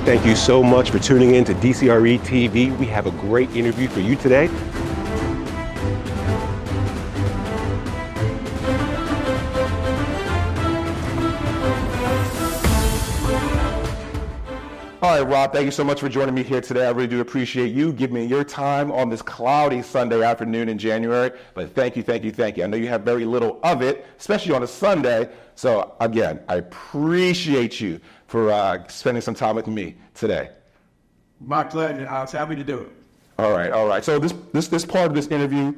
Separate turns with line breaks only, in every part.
Thank you so much for tuning in to DCRE TV. We have a great interview for you today. All right, Rob, thank you so much for joining me here today. I really do appreciate you giving me your time on this cloudy Sunday afternoon in January. But thank you. I know you have very little of it, especially on a Sunday. So again, I appreciate you for spending some time with me today.
My pleasure. I was happy to do it.
All right. So this part of this interview,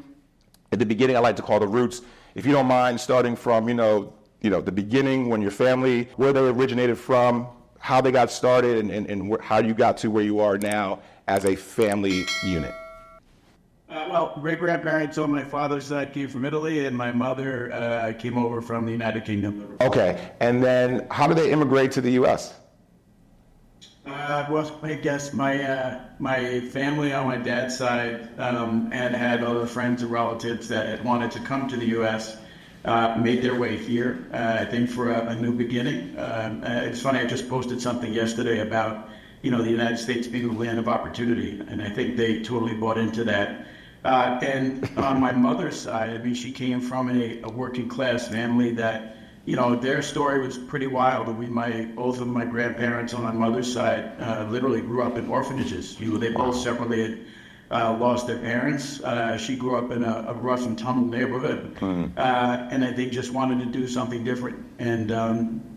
at the beginning, I like to call the roots. If you don't mind, starting from the beginning, when your family, where they originated from, how they got started, and how you got to where you are now as a family unit.
Well, great-grandparents on my father's side came from Italy, and my mother came over from the United Kingdom.
Okay, and then how did they immigrate to the U.S.?
Well, I guess my family on my dad's side had other friends and relatives that had wanted to come to the U.S., made their way here, I think, for a new beginning. It's funny, I just posted something yesterday about, the United States being a land of opportunity, and I think they totally bought into that. And on my mother's side, I mean, she came from a working class family that, their story was pretty wild. I mean, both of my grandparents on my mother's side literally grew up in orphanages. They both separately had lost their parents. She grew up in a rough and tumble neighborhood, and I think just wanted to do something different, and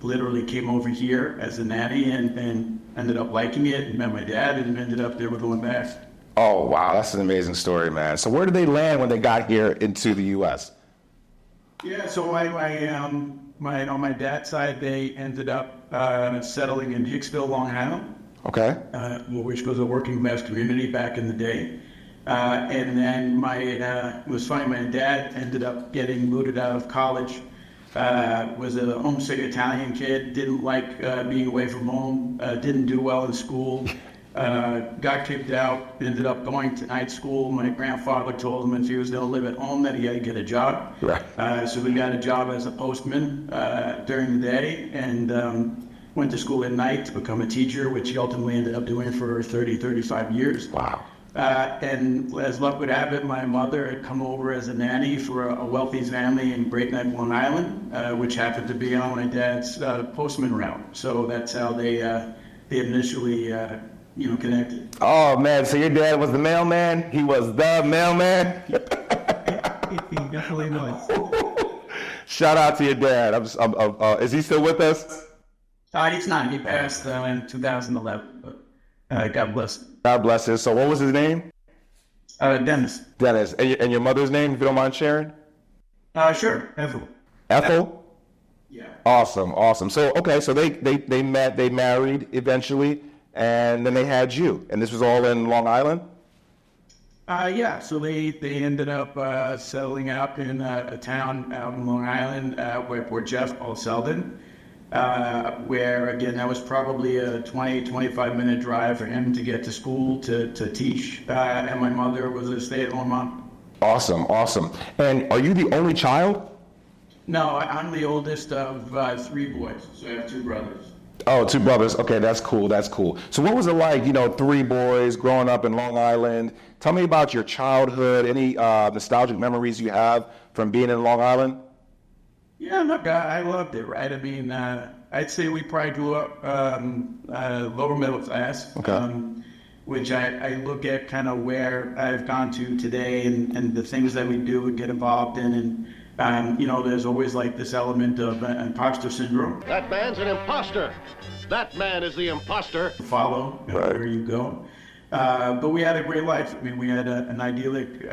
literally came over here as a nanny and ended up liking it, and met my dad, and ended up there with going back.
Oh, wow, that's an amazing story, man. So where did they land when they got here into the U.S.?
Yeah, so on my dad's side, they ended up settling in Hicksville, Long Island.
Okay.
Which was a working class community back in the day. And then it was funny, my dad ended up getting booted out of college, was a homesick Italian kid, didn't like being away from home, didn't do well in school, got kicked out, ended up going to night school. My grandfather told him if he was going to live at home that he had to get a job. Right. So we got a job as a postman during the day, and went to school at night to become a teacher, which he ultimately ended up doing for 35 years.
Wow.
And as luck would have it, my mother had come over as a nanny for a wealthy family in Great Neck, Long Island, which happened to be on my dad's postman route. So that's how they initially connected.
Oh, man, so your dad was the mailman? He was the mailman?
He definitely was.
Shout out to your dad. Is he still with us?
He's not. He passed in 2011. But, God bless him.
God bless him. So what was his name?
Dennis.
Dennis. And your mother's name, if you don't mind sharing?
Sure. Ethel.
Ethel?
Yeah.
Awesome. So, okay, so they met, they married eventually, and then they had you. And this was all in Long Island?
Yeah, so they ended up settling out in a town out in Long Island where Jeff called Selden. Where, again, that was probably a 25 minute drive for him to get to school to teach, and my mother was a stay-at-home mom. Awesome.
And are you the only child?
No, I'm the oldest of 3 boys, so I have 2 brothers.
Oh, 2 brothers. Okay, that's cool. So what was it like, 3 boys growing up in Long Island? Tell me about your childhood, any nostalgic memories you have from being in Long Island?
Yeah, look, I loved it, right? I mean, I'd say we probably grew up lower middle class, which I look at kind of where I've gone to today and the things that we do and get involved in. And, there's always like this element of imposter syndrome.
That man's an imposter. That man is the imposter.
Follow where you go. But we had a great life. I mean, we had an idyllic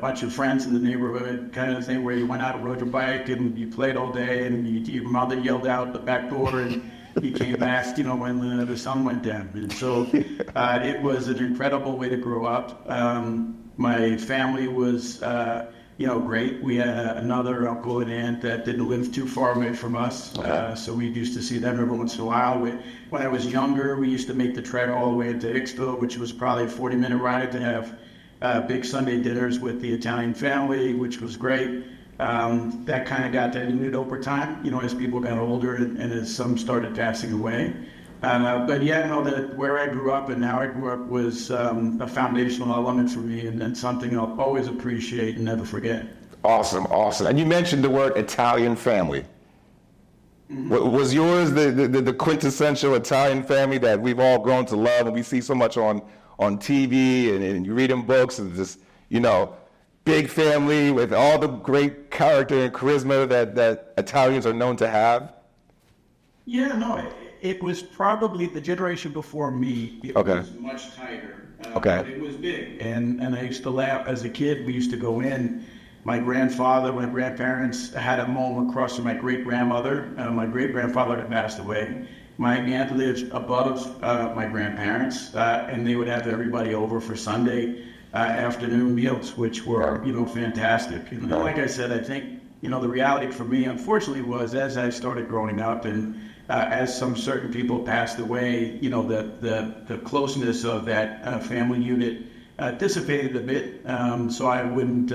bunch of friends in the neighborhood, kind of thing where you went out and rode your bike and you played all day, and your mother yelled out the back door and you came back, when the sun went down. And so it was an incredible way to grow up. My family was, great. We had another uncle and aunt that didn't live too far away from us, so we used to see them every once in a while. When I was younger, we used to make the trek all the way into Hicksville, which was probably a 40-minute ride, to have big Sunday dinners with the Italian family, which was great. That kind of got diluted over time, as people got older and as some started passing away. But yeah, no, that where I grew up and how I grew up was a foundational element for me, and something I'll always appreciate and never forget.
Awesome, awesome. And you mentioned the word Italian family. Was yours the quintessential Italian family that we've all grown to love and we see so much on TV and you read in books, and this, big family with all the great character and charisma that Italians are known to have?
Yeah, no, it was probably the generation before me. It was much tighter. But it was big. And I used to laugh as a kid. We used to go in. My grandparents had a home across from my great-grandmother. My great-grandfather had passed away. My aunt lived above my grandparents, and they would have everybody over for Sunday afternoon meals, which were, fantastic. And like I said, I think, the reality for me, unfortunately, was as I started growing up and as some certain people passed away, the closeness of that family unit dissipated a bit. So I wouldn't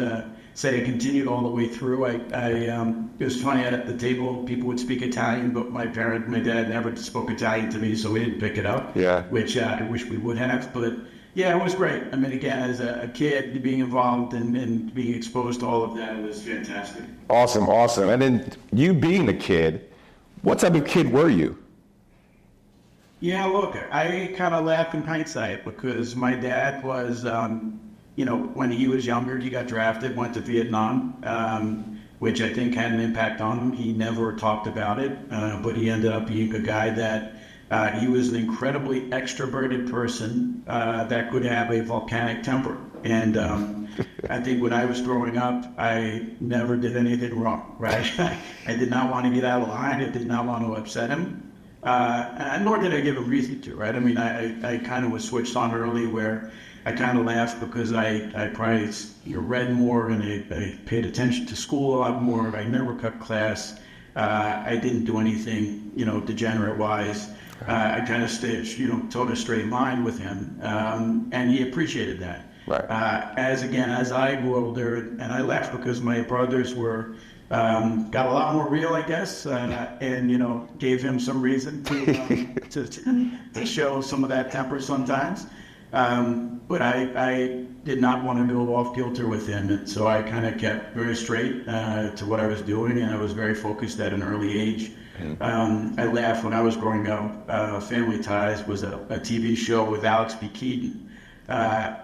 say I continued all the way through. It was funny, at the table, people would speak Italian, but my dad never spoke Italian to me, so we didn't pick it up, which I wish we would have. But yeah, it was great. I mean, again, as a kid, being involved and being exposed to all of that was fantastic.
Awesome, awesome. And then you being a kid, what type of kid were you?
Yeah, look, I kind of laugh in hindsight because my dad was, when he was younger, he got drafted, went to Vietnam, which I think had an impact on him. He never talked about it, but he ended up being a guy that he was an incredibly extroverted person that could have a volcanic temper. And I think when I was growing up, I never did anything wrong, right? I did not want to get out of line. I did not want to upset him. And nor did I give him reason to, right? I mean, I kind of was switched on early where I kind of laughed because I probably read more and I paid attention to school a lot more. I never cut class. I didn't do anything, degenerate-wise. I kind of stayed, towed a straight line with him, and he appreciated that.
Right.
As I grew older, and I laughed because my brothers were got a lot more real, I guess, and gave him some reason to show some of that temper sometimes. But I did not want to go off kilter with him, and so I kind of kept very straight to what I was doing, and I was very focused at an early age. I laughed when I was growing up. Family Ties was a TV show with Alex B. Keaton. I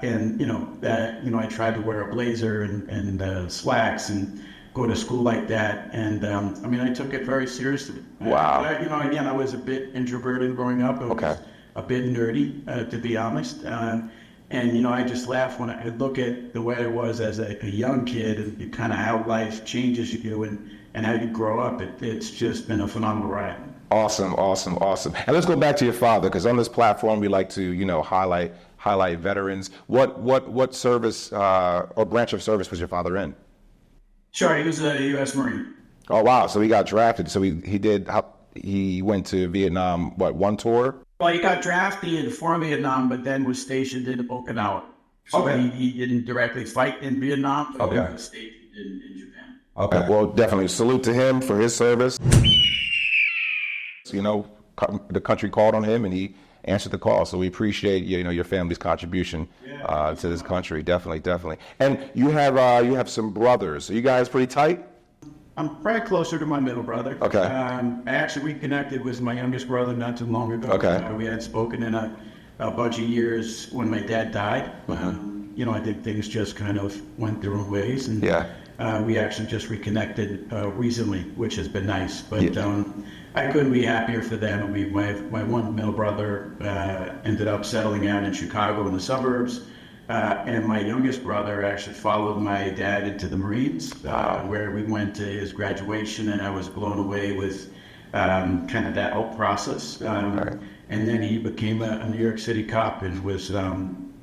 tried to wear a blazer and slacks and go to school like that. And I took it very seriously.
Wow.
I was a bit introverted growing up. I was a bit nerdy, to be honest. I just laugh when I look at the way I was as a young kid and kind of how life changes you and how you grow up. It's just been a phenomenal ride.
Awesome, awesome, awesome. And let's go back to your father, because on this platform we like to, highlight veterans. What service or branch of service was your father in?
Sure, he was a U.S. Marine.
Oh wow! So he got drafted. So he went to Vietnam. One tour?
Well, he got drafted for Vietnam, but then was stationed in Okinawa. So he didn't directly fight in Vietnam, but he was stationed in Japan.
Okay. Well, definitely salute to him for his service. The country called on him, and he answered the call. So we appreciate your family's contribution to this country. Definitely. And you have some brothers. Are you guys pretty tight?
I'm probably closer to my middle brother.
Okay.
I actually reconnected with my youngest brother not too long ago.
Okay.
We had spoken in a bunch of years when my dad died. I think things just kind of went their own ways, and we actually just reconnected recently, which has been nice. But I couldn't be happier for them. My one middle brother ended up settling out in Chicago in the suburbs. And my youngest brother actually followed my dad into the Marines, where we went to his graduation, and I was blown away with kind of that whole process. And then he became a New York City cop and was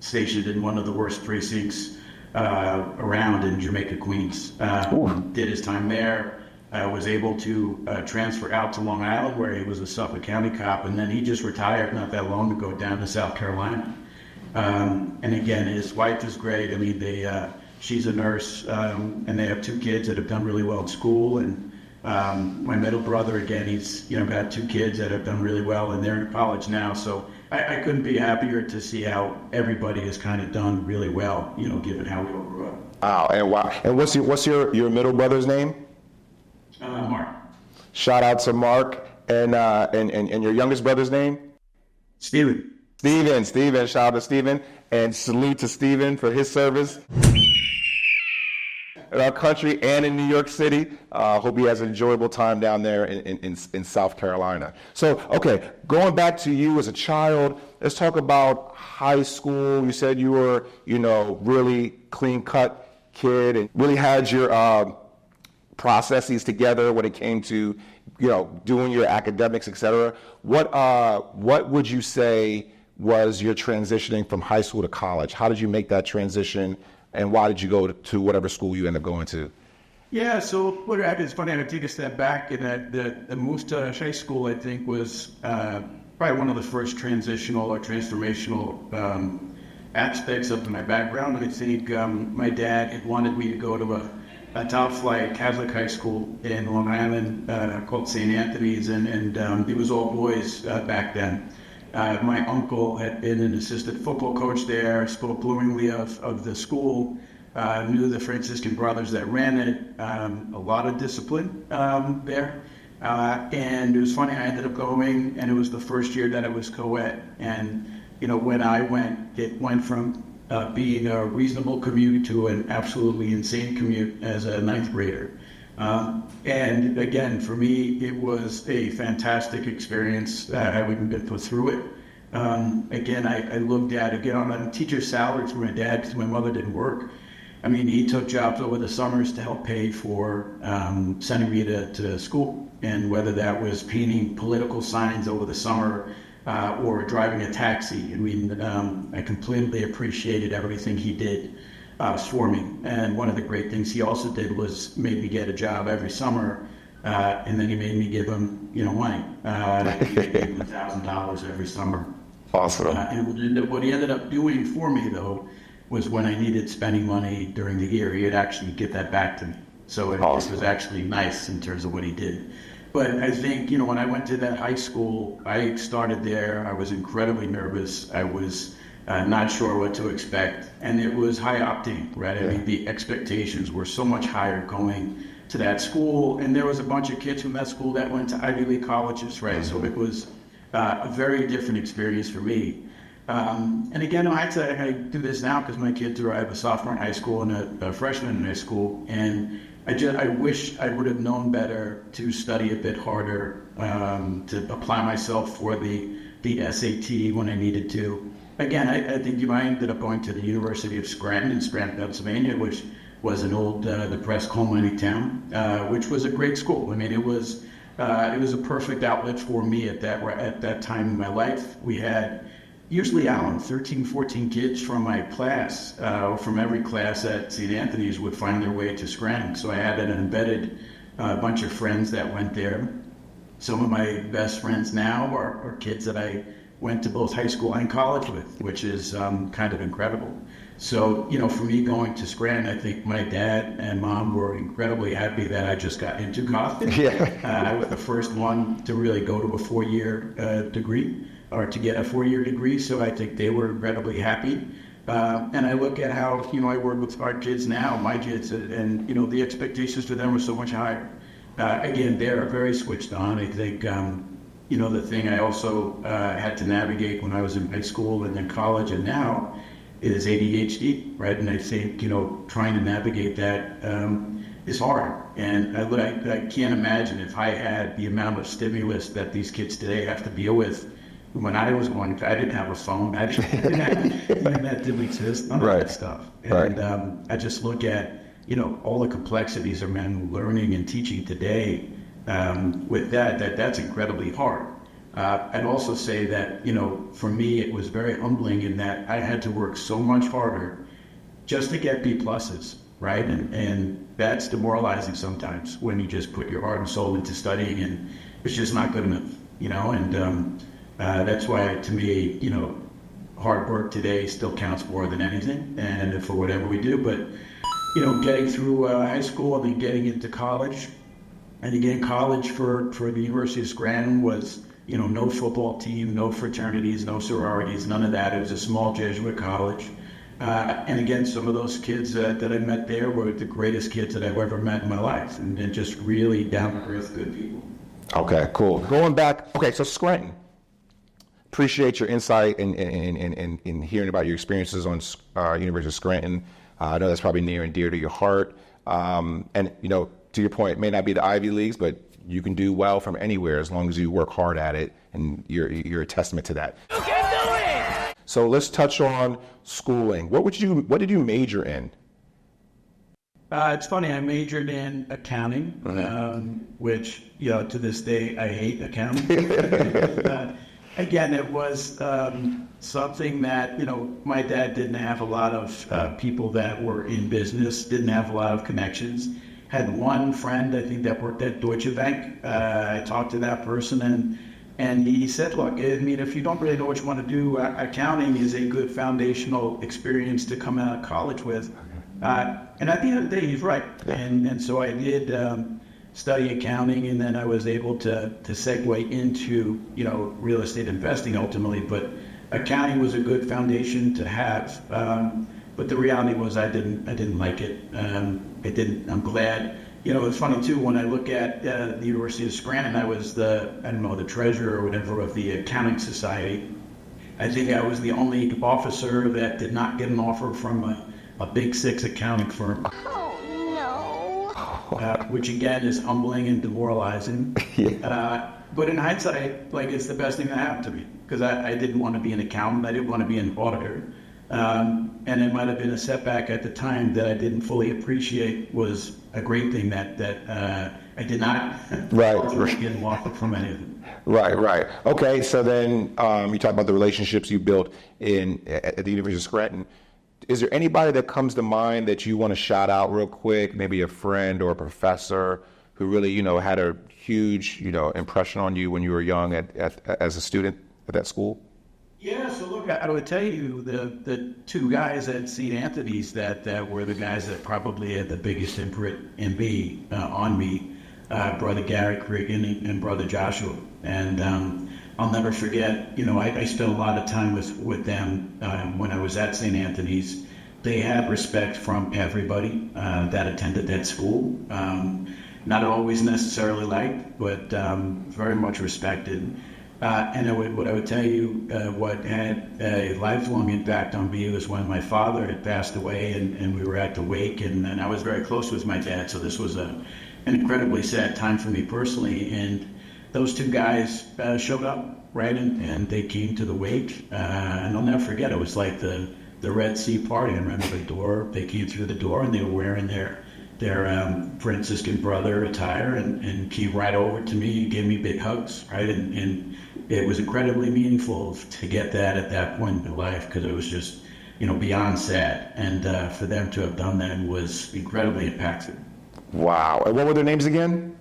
stationed in one of the worst precincts around in Jamaica, Queens. Did his time there, was able to transfer out to Long Island, where he was a Suffolk County cop, and then he just retired not that long ago down to South Carolina. And again, his wife is great. I mean, she's a nurse, and they have two kids that have done really well in school. And My middle brother, again, he's got 2 kids that have done really well, and they're in college now. So I couldn't be happier to see how everybody has kind of done really well, given how we all grew up.
Wow. And what's your middle brother's name?
Mark.
Shout out to Mark. And your youngest brother's name?
Steven.
Steven. Shout out to Steven. And salute to Steven for his service in our country and in New York City. Hope he has an enjoyable time down there in South Carolina. So, okay, going back to you as a child, let's talk about high school. You said you were, really clean-cut kid and really had your processes together when it came to, doing your academics, et cetera. What would you say was your transitioning from high school to college? How did you make that transition? And why did you go to whatever school you ended up going to?
Yeah, so what happened is funny. I would take a step back, and the move to high school, I think, was probably one of the first transitional or transformational aspects of my background. I think my dad had wanted me to go to a top-flight Catholic high school in Long Island called St. Anthony's, and it was all boys back then. My uncle had been an assistant football coach there, spoke glowingly of the school, knew the Franciscan brothers that ran it, a lot of discipline there. And it was funny, I ended up going, and it was the first year that it was co-ed. And, when I went, it went from being a reasonable commute to an absolutely insane commute as a 9th grader. And again, for me, it was a fantastic experience, having been put through it. Again, I looked at, on a teacher's salary for my dad because my mother didn't work. I mean, he took jobs over the summers to help pay for sending me to school, and whether that was painting political signs over the summer or driving a taxi. I mean, I completely appreciated everything he did for me. And one of the great things he also did was made me get a job every summer, and then he made me give him, money. He gave him $1,000 every summer.
Awesome.
And what he ended up doing for me, though, was when I needed spending money during the year, he'd actually give that back to me. So it was actually nice in terms of what he did. But I think, when I went to that high school, I started there. I was incredibly nervous. I was not sure what to expect. And it was high octane, right? I mean, the expectations were so much higher going to that school. And there was a bunch of kids from that school that went to Ivy League colleges, right? So it was a very different experience for me. And again, I do this now because my kids I have a sophomore in high school and a freshman in high school. And I wish I would have known better to study a bit harder, to apply myself for the SAT when I needed to. Again, I think I ended up going to the University of Scranton, Pennsylvania, which was an old depressed coal mining town, which was a great school. I mean, it was a perfect outlet for me at that time in my life. We had usually 13, 14 kids from my class, from every class at St. Anthony's would find their way to Scranton. So I had an embedded bunch of friends that went there. Some of my best friends now are kids that I went to both high school and college with, which is kind of incredible. So, for me going to Scranton, I think my dad and mom were incredibly happy that I just got into Gotham. I was the first one to really go to a 4-year degree, or to get a 4-year degree. So I think they were incredibly happy. And I look at how, I work with our kids now, my kids, and, the expectations for them are so much higher. Again, they're very switched on. I think, the thing I also had to navigate when I was in high school and then college and now is ADHD, right? And I think, trying to navigate that is hard. And I can't imagine if I had the amount of stimulus that these kids today have to deal with. When I was going, I didn't have a phone. I didn't that didn't exist. None of that stuff. And I just look at, all the complexities of men learning and teaching today. With that's incredibly hard. I'd also say that, for me, it was very humbling in that I had to work so much harder just to get B pluses, right? And that's demoralizing sometimes when you just put your heart and soul into studying and it's just not good enough, and that's why, to me, hard work today still counts more than anything, and for whatever we do. But, getting through high school and then getting into college, And again, college for the University of Scranton was, no football team, no fraternities, no sororities, none of that. It was a small Jesuit college. And again, some of those kids that I met there were the greatest kids that I've ever met in my life, and just really down-to-earth good people.
Okay, cool. Going back, okay, so Scranton. Appreciate your insight in hearing about your experiences on University of Scranton. I know that's probably near and dear to your heart. And, to your point, it may not be the Ivy Leagues, but you can do well from anywhere as long as you work hard at it, and you're a testament to that. You can do it! So let's touch on schooling. What did you major in?
It's funny, I majored in accounting, which, to this day, I hate accounting. Again, it was something that, my dad didn't have a lot of people that were in business, didn't have a lot of connections. Had one friend, I think, that worked at Deutsche Bank. I talked to that person, and he said, look, if you don't really know what you want to do, accounting is a good foundational experience to come out of college with. And at the end of the day, he's right. And so I did study accounting, and then I was able to segue into, real estate investing ultimately. But accounting was a good foundation to have. But the reality was I didn't like it. I'm glad. It's funny too, when I look at the University of Scranton, I was the treasurer or whatever of the accounting society. I think I was the only officer that did not get an offer from a Big Six accounting firm. Oh, no. Which again is humbling and demoralizing. Yeah. But in hindsight, it's the best thing that happened to me, because I didn't want to be an accountant. I didn't want to be an auditor. And it might have been a setback at the time that I didn't fully appreciate was a great thing that I did not get an offer from any of them.
Right. Okay, so then you talk about the relationships you built at the University of Scranton. Is there anybody that comes to mind that you want to shout out real quick, maybe a friend or a professor who really, had a huge, impression on you when you were young as a student at that school?
Yeah, so look, I would tell you the two guys at St. Anthony's that were the guys that probably had the biggest imprint on me, Brother Gary Cregan and Brother Joshua. And I'll never forget, I spent a lot of time with them when I was at St. Anthony's. They had respect from everybody that attended that school. Not always necessarily liked, but very much respected. And what I would tell you, what had a lifelong impact on me was when my father had passed away, and we were at the wake, and I was very close with my dad, so this was an incredibly sad time for me personally. And those two guys showed up, right, and they came to the wake, and I'll never forget. It was like the Red Sea party. I remember the door. They came through the door, and they were wearing their Franciscan brother attire, and came right over to me and gave me big hugs, right? And it was incredibly meaningful to get that at that point in my life, because it was just, beyond sad. And for them to have done that was incredibly impactful.
Wow. And what were their names again?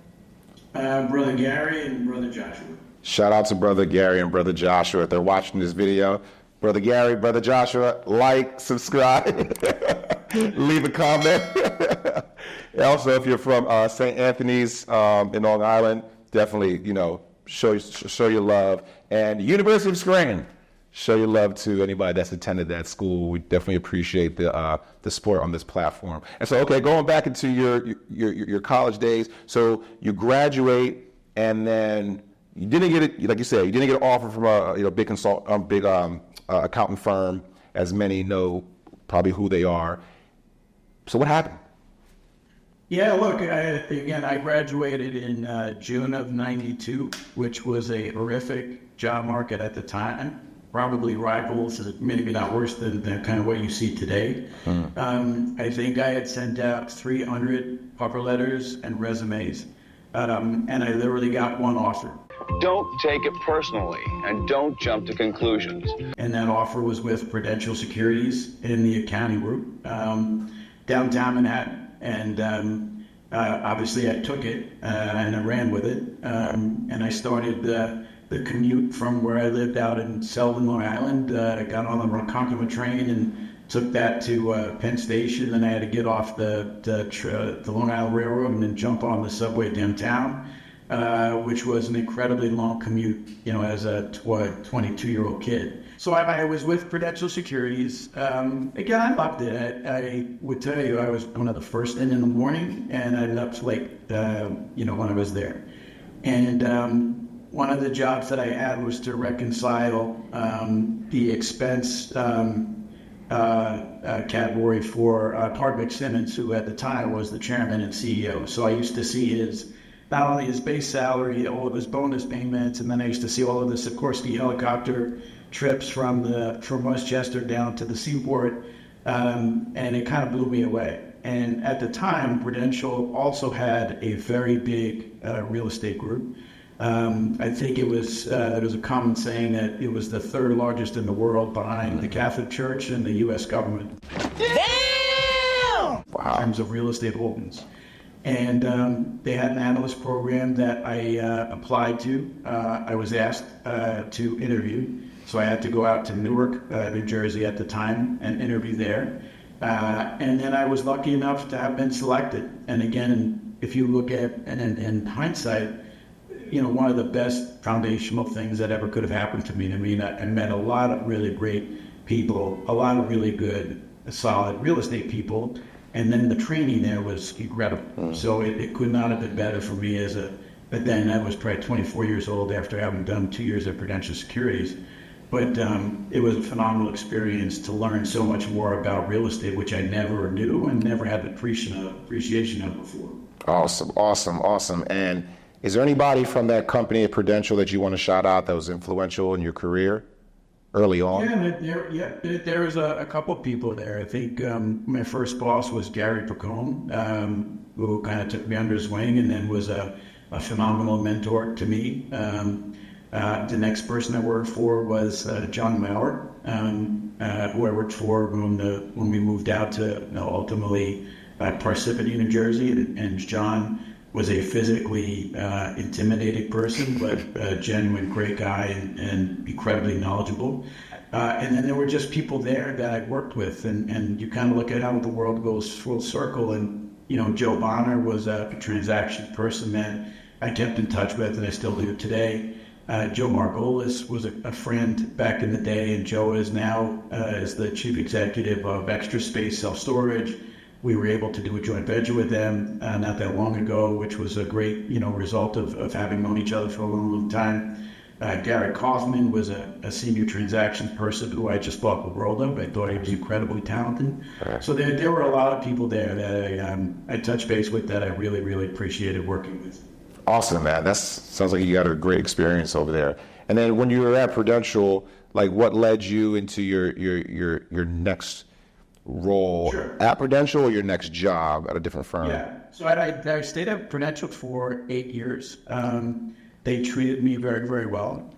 Brother Gary and Brother Joshua.
Shout out to Brother Gary and Brother Joshua if they're watching this video. Brother Gary, Brother Joshua, like, subscribe, leave a comment. Also, if you're from St. Anthony's in Long Island, definitely, show your love. And University of Scranton, show your love to anybody that's attended that school. We definitely appreciate the support on this platform. And so, okay, going back into your college days, so you graduate, and then you didn't get it, like you said, you didn't get an offer from a big accountant firm, as many know probably who they are. So what happened?
Yeah, look, I graduated in June of '92, which was a horrific job market at the time. Probably rivals, maybe not worse than the kind of what you see today. I think I had sent out 300 offer letters and resumes, and I literally got one offer.
Don't take it personally, and don't jump to conclusions.
And that offer was with Prudential Securities in the accounting group, downtown Manhattan. And obviously I took it and I ran with it. And I started the commute from where I lived out in Selden, Long Island. I got on the Ronkonkoma train took that to Penn Station, and I had to get off the Long Island Railroad and then jump on the subway downtown, which was an incredibly long commute, as a 22-year-old kid. So I was with Prudential Securities. Again, I loved it. I would tell you, I was one of the first in the morning, and I ended up late, when I was there. And one of the jobs that I had was to reconcile the expense category for Hardwick Simmons, who at the time was the chairman and CEO. So I used to see not only his base salary, all of his bonus payments, and then I used to see all of this, of course, the helicopter trips from Westchester down to the seaport, and it kind of blew me away. And at the time, Prudential also had a very big real estate group. I think there was a common saying that it was the third largest in the world behind the Catholic Church and the U.S. government. Damn! Wow. In terms of real estate holdings. And they had an analyst program that I applied to. I was asked to interview. So I had to go out to Newark, New Jersey at the time and interview there. And then I was lucky enough to have been selected. And again, if you look at, and in hindsight, one of the best foundational things that ever could have happened to me. I mean, I met a lot of really great people, a lot of really good, solid real estate people. And then the training there was incredible. So it could not have been better for me but then I was probably 24 years old after having done 2 years at Prudential Securities. But it was a phenomenal experience to learn so much more about real estate, which I never knew and never had the appreciation of before.
Awesome. And is there anybody from that company at Prudential that you want to shout out that was influential in your career early on?
There was a couple of people there. I think my first boss was Gary Pacone, who kind of took me under his wing and then was a phenomenal mentor to me. The next person I worked for was John Maurer, who I worked for when we moved out to ultimately Parsippany, New Jersey. And John was a physically intimidating person, but a genuine great guy and incredibly knowledgeable. And then there were just people there that I worked with, and you kind of look at how the world goes full circle. And Joe Bonner was a transaction person that I kept in touch with, and I still do today. Joe Margolis was a friend back in the day, and Joe is now is the chief executive of Extra Space Self Storage. We were able to do a joint venture with them not that long ago, which was a great result of having known each other for a long time. Gary Kaufman was a senior transactions person who I just thought the world of. I thought he was incredibly talented. Right. So there were a lot of people there that I touched base with that I really, really appreciated working with.
Awesome, man. That sounds like you got a great experience over there. And then when you were at Prudential, like what led you into your next role at Prudential or your next job at a different firm?
Yeah. So I stayed at Prudential for 8 years. They treated me very, very well.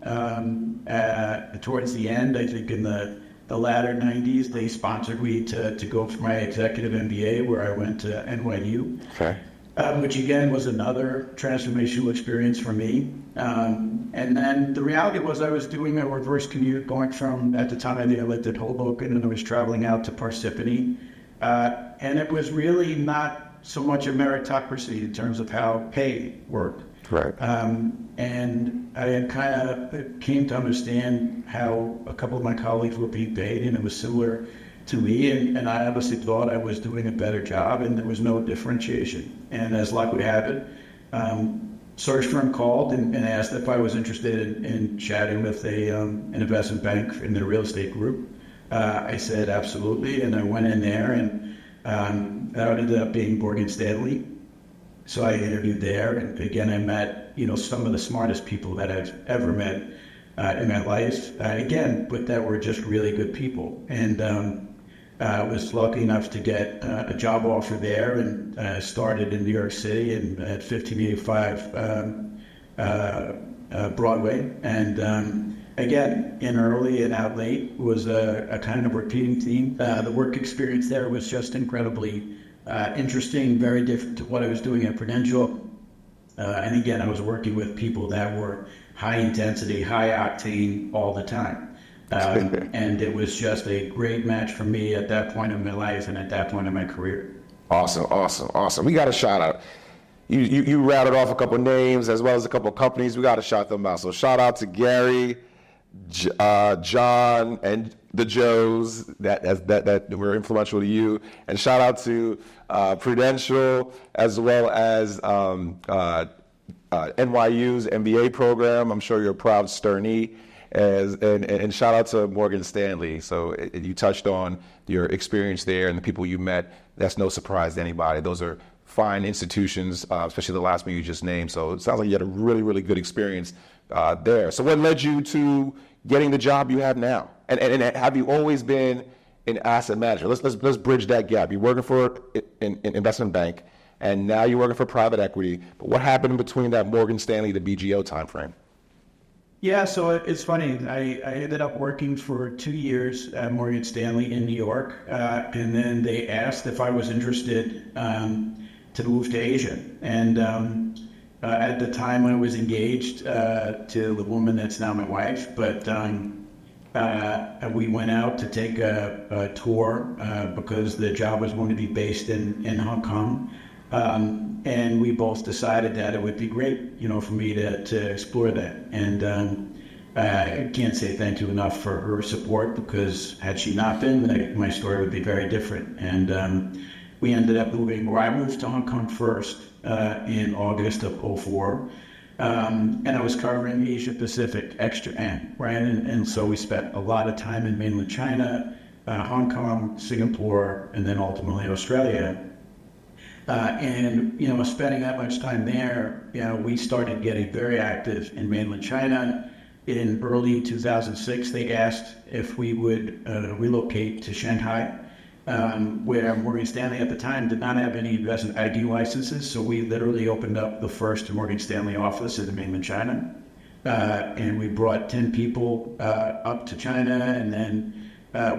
Towards the end, I think in the latter 90s, they sponsored me to go for my executive MBA, where I went to NYU. Okay. Which again was another transformational experience for me. And then the reality was I was doing a reverse commute going from, at the time I lived at Hoboken, and I was traveling out to Parsippany. And it was really not so much a meritocracy in terms of how pay worked.
Right.
And I had kind of came to understand how a couple of my colleagues were being paid, and it was similar to me, and I obviously thought I was doing a better job, and there was no differentiation. And as luck would have it, search firm called and asked if I was interested in chatting with an investment bank in the real estate group. I said absolutely, and I went in there, and that ended up being Morgan Stanley. So I interviewed there, and again I met some of the smartest people that I've ever met in my life. Again, but that were just really good people, and I was lucky enough to get a job offer there, and started in New York City and at 1585 Broadway. And again, in early and out late was a kind of repeating theme. The work experience there was just incredibly interesting, very different to what I was doing at Prudential. And again, I was working with people that were high intensity, high octane all the time. And it was just a great match for me at that point in my life and at that point in my career.
Awesome. We got a shout out. You rattled off a couple names as well as a couple of companies. We got to shout them out. So shout out to Gary, John, and the Joes that were influential to you, and shout out to Prudential as well as NYU's MBA program. I'm sure you're a proud Sterney. And shout out to Morgan Stanley. So you touched on your experience there and the people you met. That's no surprise to anybody. Those are fine institutions, especially the last one you just named. So it sounds like you had a really, really good experience there. So what led you to getting the job you have now? And have you always been an asset manager? Let's bridge that gap. You're working for an investment bank, and now you're working for private equity. But what happened between that Morgan Stanley to BGO timeframe?
Yeah, so it's funny. I ended up working for 2 years at Morgan Stanley in New York, and then they asked if I was interested to move to Asia. And at the time, I was engaged to the woman that's now my wife, but we went out to take a tour because the job was going to be based in Hong Kong. And we both decided that it would be great, for me to explore that. And I can't say thank you enough for her support, because had she not been, my story would be very different. And we ended up I moved to Hong Kong first in August of 2004. And I was covering Asia Pacific extra M, right? And so we spent a lot of time in mainland China, Hong Kong, Singapore, and then ultimately Australia. And spending that much time there, we started getting very active in mainland China. In early 2006, they asked if we would relocate to Shanghai, where Morgan Stanley at the time did not have any investment ID licenses. So we literally opened up the first Morgan Stanley office in mainland China. And we brought 10 people up to China. And then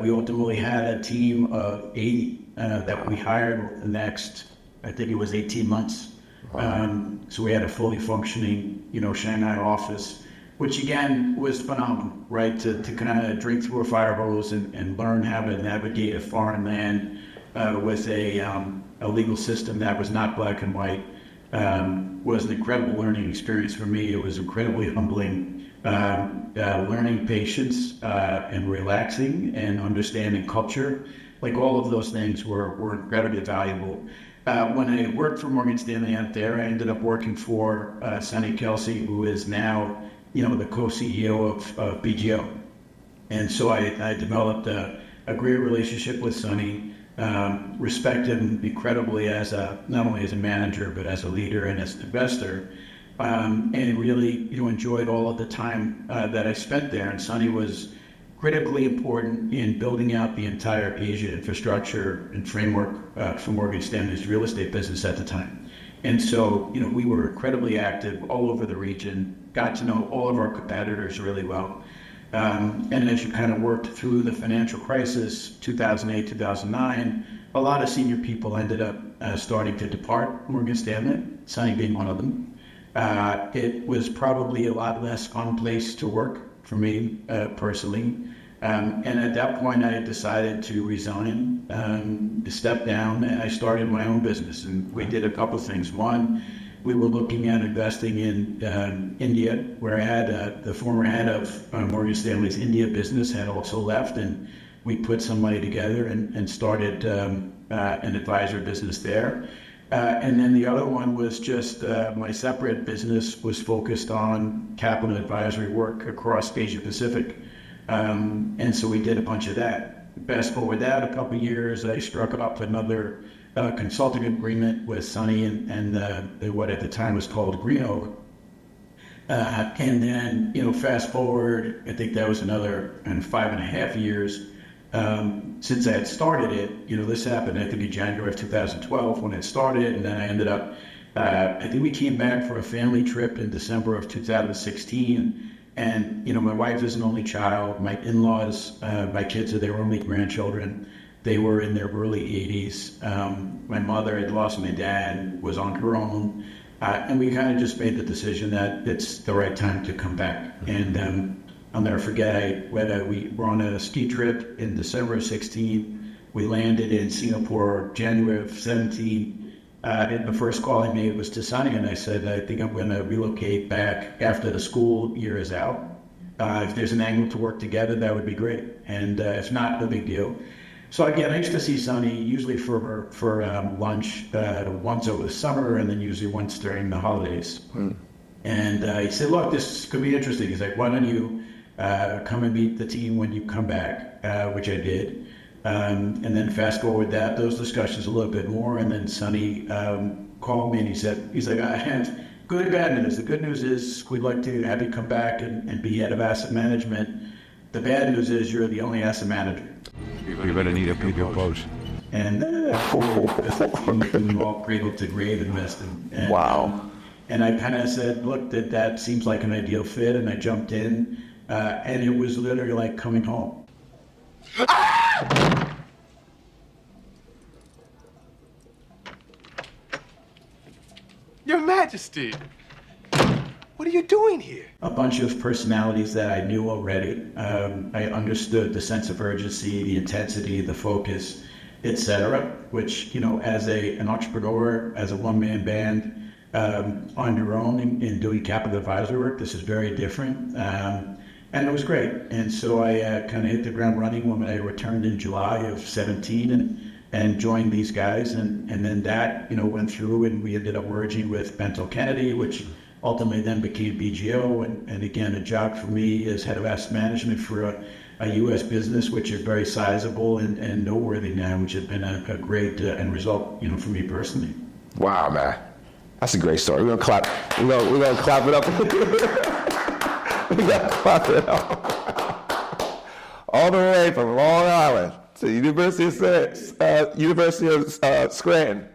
we ultimately had a team of 80 that we hired over the next, I think it was 18 months. Wow. So we had a fully functioning, Shanghai office, which again was phenomenal, right? To kind of drink through a fire hose and learn how to navigate a foreign land with a legal system that was not black and white was an incredible learning experience for me. It was incredibly humbling, learning patience and relaxing and understanding culture. Like all of those things were incredibly valuable. When I worked for Morgan Stanley out there, I ended up working for Sonny Kelsey, who is now, the co-CEO of BGO. And so I developed a great relationship with Sonny, respected him incredibly not only as a manager, but as a leader and as an investor, and really, enjoyed all of the time that I spent there. And Sonny was critically important in building out the entire Asia infrastructure and framework for Morgan Stanley's real estate business at the time. And so, we were incredibly active all over the region, got to know all of our competitors really well. And as you kind of worked through the financial crisis, 2008, 2009, a lot of senior people ended up starting to depart Morgan Stanley, Sonny being one of them. It was probably a lot less fun place to work for me personally. And at that point, I decided to resign, to step down, and I started my own business. And we did a couple of things. One, we were looking at investing in India, where I had the former head of Morgan Stanley's India business had also left, and we put some money together and started an advisor business there. And then the other one was just my separate business was focused on capital advisory work across Asia Pacific. And so we did a bunch of that. Fast forward that a couple of years, I struck up another consulting agreement with Sonny and what at the time was called Green Oak. And then, fast forward, I think that was another 5.5 years. Since I had started it, this happened, I think in January of 2012 when it started, and then I ended up, I think we came back for a family trip in December of 2016, and, my wife is an only child, my in-laws, my kids are their only grandchildren, they were in their early 80s, my mother had lost my dad, was on her own, and we kind of just made the decision that it's the right time to come back, and I'll never forget, we were on a ski trip in December of 16. We landed in Singapore, January of 17. And the first call I made was to Sonny, and I said, I think I'm going to relocate back after the school year is out. If there's an angle to work together, that would be great. And if not, no big deal. So again, I used to see Sonny usually for lunch once over the summer, and then usually once during the holidays. And he said, look, this could be interesting. He's like, why don't you come and meet the team when you come back, which I did. And then fast forward those discussions a little bit more, and then Sonny called me and he's like, I have good and bad news. The good news is we'd like to have you come back and be head of asset management. The bad news is you're the only asset manager.
You're going to need a bigger boat.
And all cradle to grave investing. And,
Wow.
And I kind of said, look, that seems like an ideal fit, and I jumped in, and it was literally like coming home.
Your Majesty, what are you doing here?
A bunch of personalities that I knew already. I understood the sense of urgency, the intensity, the focus, etc. Which, as an entrepreneur, as a one-man band, on your own in doing capital advisory work, this is very different. And it was great. And so I kind of hit the ground running when I returned in July of 17 and joined these guys. And then that, went through, and we ended up merging with Bento Kennedy, which ultimately then became BGO. And again, a job for me as head of asset management for a U.S. business, which is very sizable and noteworthy now, which has been a great end result, for me personally.
Wow, man. That's a great story. We're gonna clap. We're gonna clap it up. We gotta clap it up. All the way from Long Island to University of Scranton,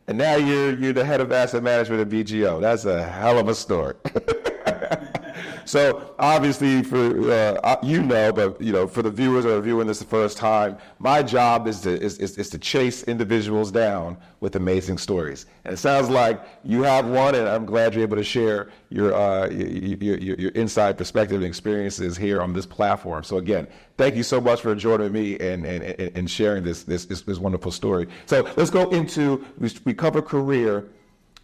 and now you're the head of asset management at BGO. That's a hell of a story. So obviously, for but for the viewers that are viewing this the first time, my job is to chase individuals down with amazing stories. And it sounds like you have one, and I'm glad you're able to share your inside perspective and experiences here on this platform. So again, thank you so much for joining me and sharing this wonderful story. So let's go into we cover career.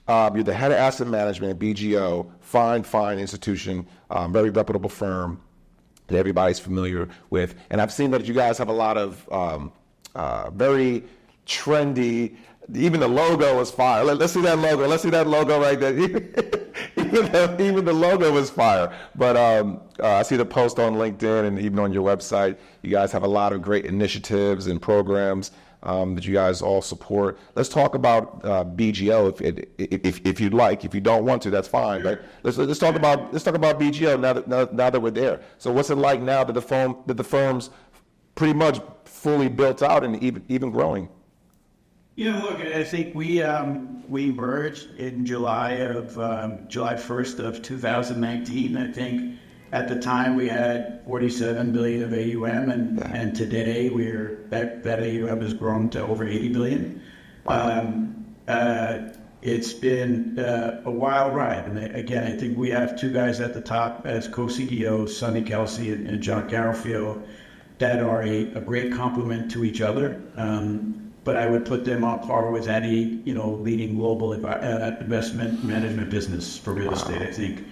You're the head of asset management at BGO, fine institution, very reputable firm that everybody's familiar with. And I've seen that you guys have a lot of very trendy, even the logo is fire. Let's see that logo. Let's see that logo right there. Even the logo is fire. But I see the post on LinkedIn and even on your website. You guys have a lot of great initiatives and programs that you guys all support. Let's talk about BGO if you'd like. If you don't want to, that's fine. But let's talk about BGO now that we're there. So what's it like now that the firm's pretty much fully built out and even growing?
Look, I think we merged in July 1st of 2019. I think at the time we had 47 billion of AUM, and today that AUM has grown to over 80 billion. It's been a wild ride, and again, I think we have two guys at the top as co-CEOs, Sonny Kelsey and John Garfield, that are a great complement to each other. But I would put them on par with any leading global investment management business for real estate. I think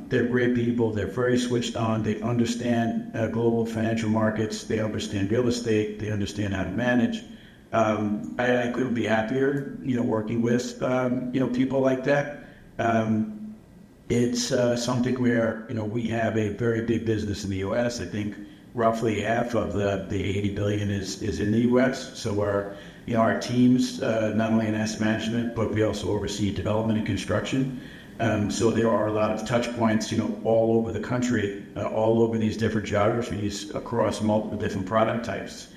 they're great people. They're very switched on. They understand global financial markets. They understand real estate. They understand how to manage. I couldn't be happier, working with people like that. It's something where we have a very big business in the U.S. I think roughly half of the 80 billion is in the U.S. So our teams not only in asset management, but we also oversee development and construction. So there are a lot of touch points, all over the country, all over these different geographies, across multiple different product types.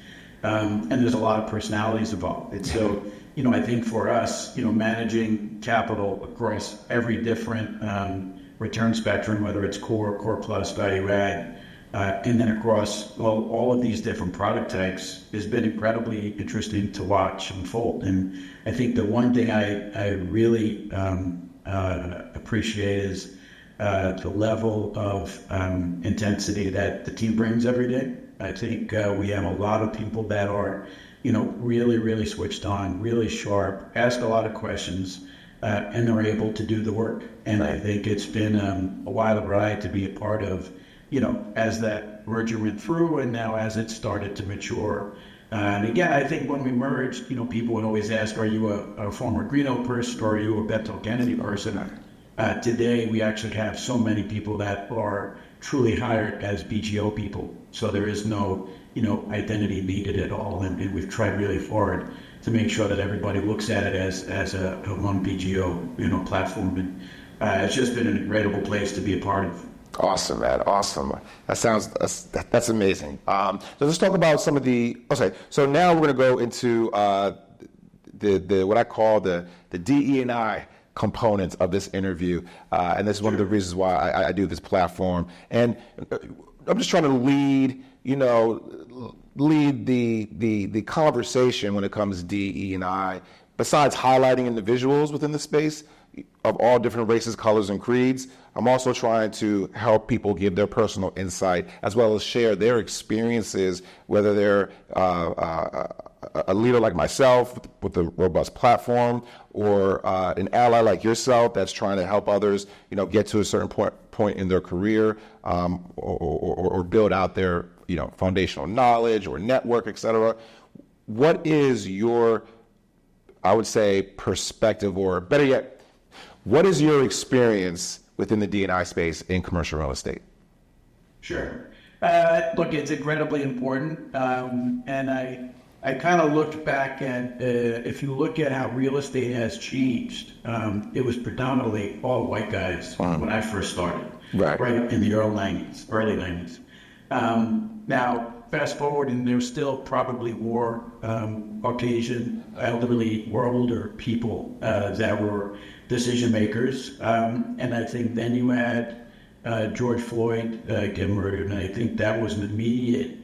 And there's a lot of personalities involved. And so, I think for us, managing capital across every different return spectrum, whether it's core plus, value add, and then across all of these different product types, has been incredibly interesting to watch unfold. And I think the one thing I really appreciate is the level of intensity that the team brings every day. I think we have a lot of people that are, really, really switched on, really sharp, ask a lot of questions, and they're able to do the work. And I think it's been a wild ride to be a part of, as that merger went through and now as it started to mature. And again, I think when we merged, people would always ask, are you a former Greeno person or are you a Bethel Kennedy person? Today, we actually have so many people that are truly hired as BGO people. So there is no, identity needed at all. And we've tried really hard to make sure that everybody looks at it as a one BGO, platform. And it's just been an incredible place to be a part of.
Awesome, man. Awesome. That's amazing. So let's talk about some of okay. So now we're going to go into the what I call the DE&I components of this interview, and this is one of the reasons why I do this platform. And I'm just trying to lead the conversation when it comes to DE&I. Besides highlighting individuals within the space of all different races, colors, and creeds, I'm also trying to help people give their personal insight as well as share their experiences, whether they're a leader like myself with a robust platform or an ally like yourself that's trying to help others, get to a certain point in their career or build out their, foundational knowledge or network, et cetera. What is your, I would say, perspective, or better yet, what is your experience within the D&I space in commercial real estate?
Sure. Look, it's incredibly important. And I kind of looked back at, if you look at how real estate has changed, it was predominantly all white guys when I first started, right in the early 90s. Now, fast forward, and there's still probably more Caucasian, elderly, or older people that were decision makers. And I think then you had George Floyd get murdered, and I think that was an immediate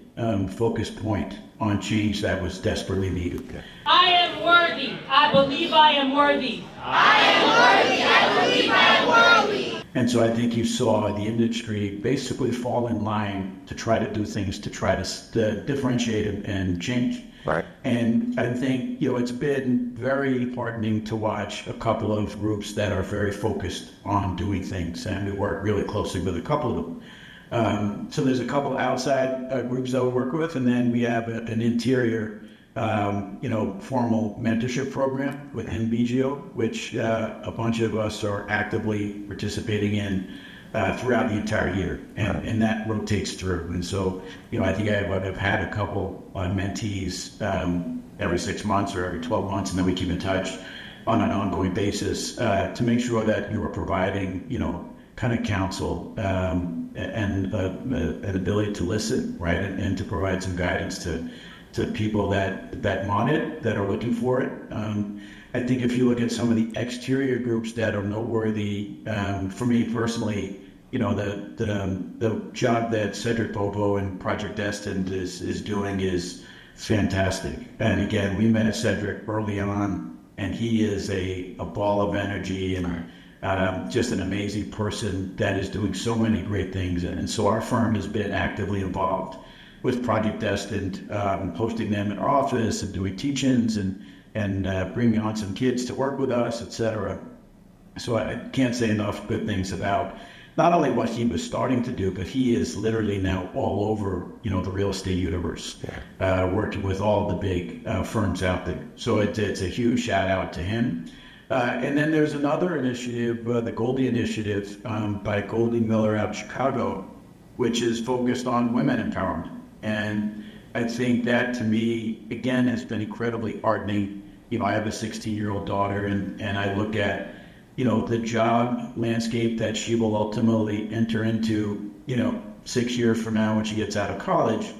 focus point on change that was desperately needed. Okay.
I am worthy. I believe I am worthy. I am worthy. I believe I am worthy.
And so I think you saw the industry basically fall in line to try to do things to try to differentiate and change.
Right.
And I think, it's been very heartening to watch a couple of groups that are very focused on doing things, and we work really closely with a couple of them. So there's a couple outside groups that we work with, and then we have an interior, formal mentorship program within BGO, which a bunch of us are actively participating in throughout the entire year, and that rotates through. And so, I think I've had a couple mentees every 6 months or every 12 months, and then we keep in touch on an ongoing basis to make sure that you are providing, kind of counsel and an ability to listen, right, and to provide some guidance to people that want it, that are looking for it. I think if you look at some of the exterior groups that are noteworthy, for me personally, the job that Cedric Bobo and Project Destined is doing is fantastic. And again, we met Cedric early on, and he is a ball of energy and just an amazing person that is doing so many great things. And so our firm has been actively involved with Project Destined, hosting them in our office and doing teach-ins and bringing on some kids to work with us, et cetera. So I can't say enough good things about not only what he was starting to do, but he is literally now all over, the real estate universe, working with all the big firms out there. So it's a huge shout out to him. And then there's another initiative, the Goldie Initiative by Goldie Miller out of Chicago, which is focused on women empowerment. And I think that, to me, again, has been incredibly heartening. I have a 16-year-old daughter, and I look at, the job landscape that she will ultimately enter into, 6 years from now when she gets out of college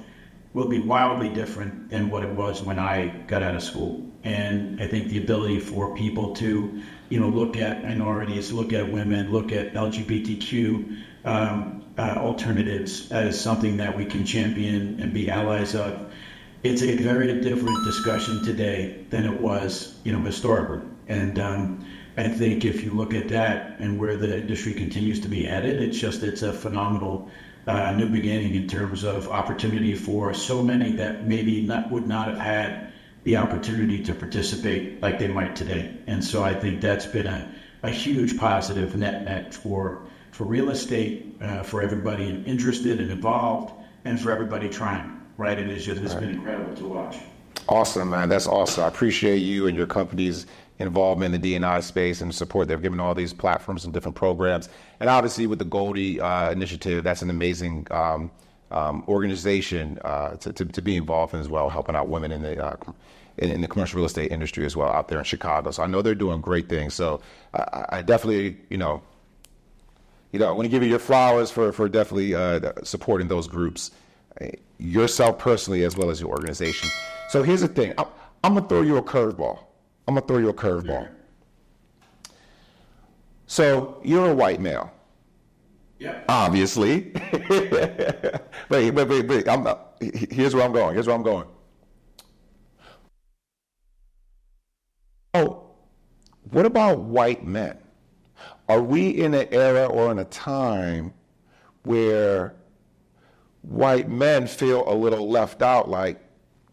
will be wildly different than what it was when I got out of school. And I think the ability for people to, look at minorities, look at women, look at LGBTQ alternatives as something that we can champion and be allies of. It's a very different discussion today than it was, historically. And I think if you look at that and where the industry continues to be headed, it's a phenomenal new beginning in terms of opportunity for so many that maybe would not have had the opportunity to participate like they might today. And so I think that's been a huge positive net for real estate, for everybody interested and involved, and for everybody trying, right? It's been incredible to watch.
Awesome, man. That's awesome. I appreciate you and your company's involvement in the D&I space and support they've given all these platforms and different programs. And obviously with the Goldie initiative, that's an amazing organization to be involved in as well, helping out women in the commercial real estate industry as well out there in Chicago. So I know they're doing great things. So I definitely, I want to give you your flowers for definitely supporting those groups, yourself personally as well as your organization. So here's the thing. I'm going to throw you a curveball.
Sure.
So you're a white male.
Yeah.
Obviously. Wait. Here's where I'm going. Oh, what about white men? Are we in an era or in a time where white men feel a little left out, like,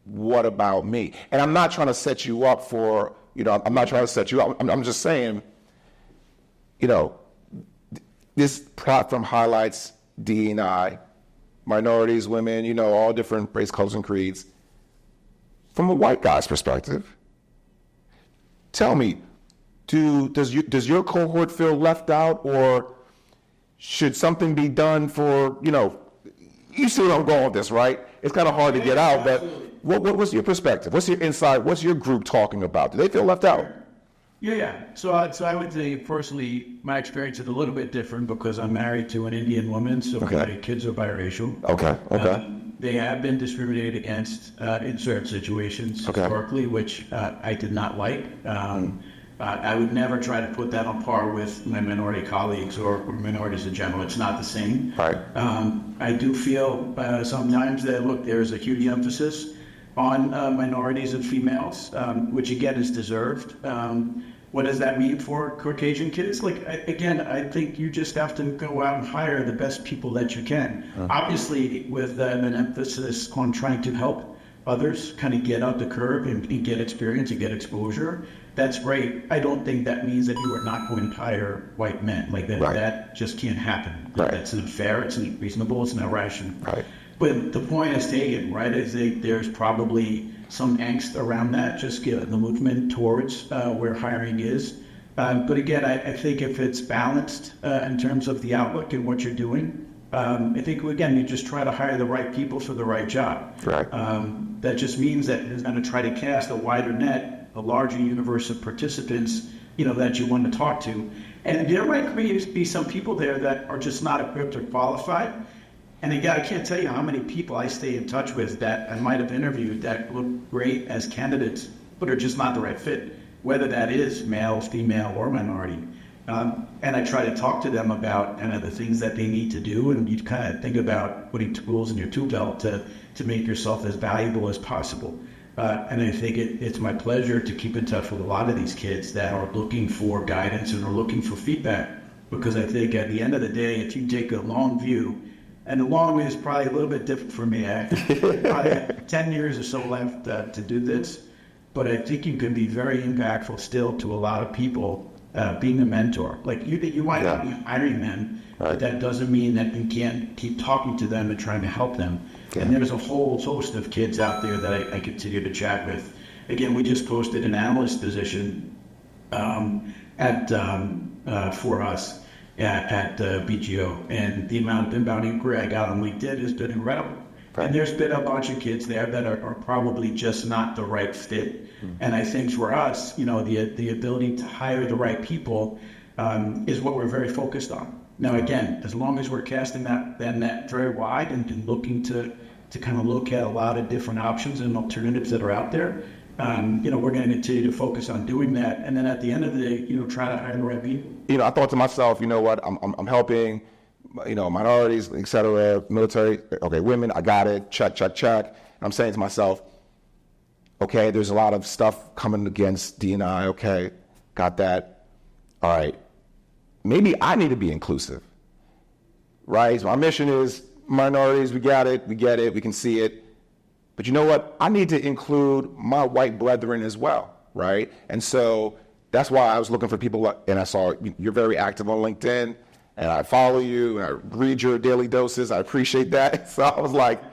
what about me? And I'm not trying to set you up for, I'm not trying to set you up. I'm just saying, this platform highlights D&I, minorities, women, all different race, colors, and creeds. From a white guy's perspective, tell me, does your cohort feel left out, or should something be done for, you see where I'm going with this, right? It's kind of hard to get out, but what's your perspective? What's your insight? What's your group talking about? Do they feel left out?
Yeah. So I would say personally, my experience is a little bit different because I'm married to an Indian woman, so my kids are biracial.
Okay.
They have been discriminated against in certain situations historically, which I did not like. I would never try to put that on par with my minority colleagues or minorities in general. It's not the same.
Right.
I do feel sometimes that, there's a huge emphasis on minorities and females, which again is deserved. What does that mean for Caucasian kids? I think you just have to go out and hire the best people that you can. Obviously, with an emphasis on trying to help others kind of get up the curve and get experience and get exposure. That's great. I don't think that means that you are not going to hire white men. That just can't happen.
Right.
That's unfair, it's unreasonable, it's not rational.
Right.
But the point is taken, right? I think there's probably some angst around that, just given the movement towards where hiring is. But again, I think if it's balanced in terms of the outlook and what you're doing, I think, again, you just try to hire the right people for the right job.
Right.
That just means that it's going to try to cast a wider net, a larger universe of participants, that you want to talk to. And there might be some people there that are just not equipped or qualified. And again, I can't tell you how many people I stay in touch with that I might have interviewed that look great as candidates, but are just not the right fit, whether that is male, female, or minority. And I try to talk to them about the things that they need to do, and you kind of think about putting tools in your tool belt to make yourself as valuable as possible. And I think it's my pleasure to keep in touch with a lot of these kids that are looking for guidance and are looking for feedback, because I think at the end of the day, if you take a long view, and the long way is probably a little bit different for me. I probably have 10 years or so left to do this, but I think you can be very impactful still to a lot of people. Being a mentor, you might not be hiring them, but that doesn't mean that you can't keep talking to them and trying to help them. And there's a whole host of kids out there that I continue to chat with. Again, we just posted an analyst position for us at BGO, and the amount of inbound inquiry I got on LinkedIn has been incredible. Right. And there's been a bunch of kids there that are probably just not the right fit. And I think for us, the ability to hire the right people is what we're very focused on. Now, again, as long as we're casting that net very wide and looking to kind of look at a lot of different options and alternatives that are out there, we're going to continue to focus on doing that. And then at the end of the day, try to hire the right people.
I thought to myself, I'm helping, minorities, et cetera, military, okay, women, I got it, check. And I'm saying to myself, okay, there's a lot of stuff coming against D&I, okay, got that. all right, maybe I need to be inclusive, right? So my mission is minorities, we get it, we can see it. But you know what? I need to include my white brethren as well, right? And so that's why I was looking for people, and I saw you're very active on LinkedIn, and I follow you, and I read your daily doses. I appreciate that. So I was like,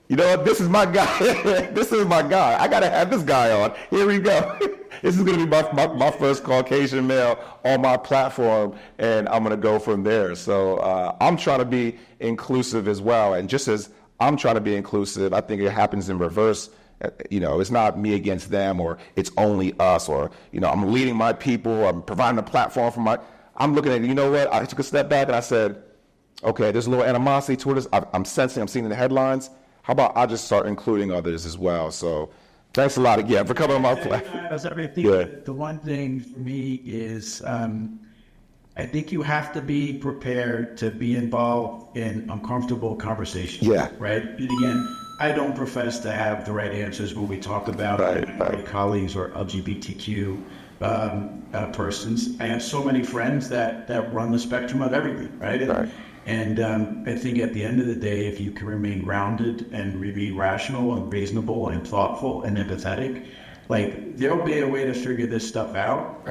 you know what? This is my guy. This is my guy. I got to have this guy on. Here we go. This is going to be my first Caucasian male on my platform, and I'm going to go from there. So I'm trying to be inclusive as well. And just as I'm trying to be inclusive, I think it happens in reverse. You know, it's not me against them, or it's only us, or, you know, I'm leading my people, I'm providing a platform for I'm looking at it, you know what? I took a step back and I said, okay, there's a little animosity toward this. I'm sensing, I'm seeing in the headlines. How about I just start including others as well? So thanks a lot again for coming on my platform.
The one thing for me is I think you have to be prepared to be involved in uncomfortable conversations.
Yeah.
Right? And again, I don't profess to have the right answers when we talk about my colleagues or LGBTQ persons. I have so many friends that run the spectrum of everything, right? And I think at the end of the day, if you can remain grounded and be rational and reasonable and thoughtful and empathetic, like, there'll be a way to figure this stuff out.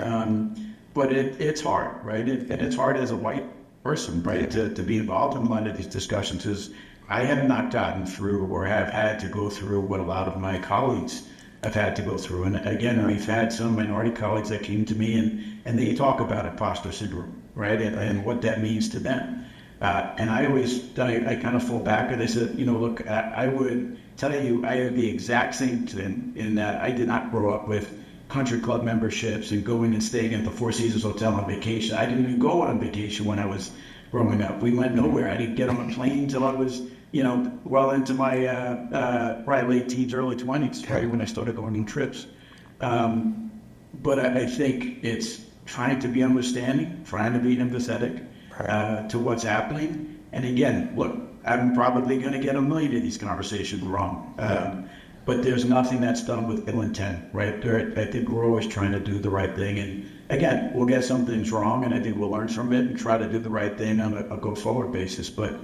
But it's hard, right? And it's hard as a white person, right, to be involved in a lot of these discussions, because I have not gotten through or have had to go through what a lot of my colleagues have had to go through. And again, we've had some minority colleagues that came to me and they talk about imposter syndrome, right, and what that means to them. And I kind of fall back and I said, you know, look, I would tell you I have the exact same thing in that I did not grow up with country club memberships and going and staying at the Four Seasons Hotel on vacation. I didn't even go on vacation when I was growing up. We went nowhere. I didn't get on a plane until I was, you know, well into my probably late teens, early 20s, right, when I started going on trips. But I think it's trying to be understanding, trying to be empathetic to what's happening. And again, look, I'm probably going to get a million of these conversations wrong. But there's nothing that's done with ill intent, right? I think we're always trying to do the right thing. And again, we'll get some things wrong, and I think we'll learn from it and try to do the right thing on a go-forward basis. But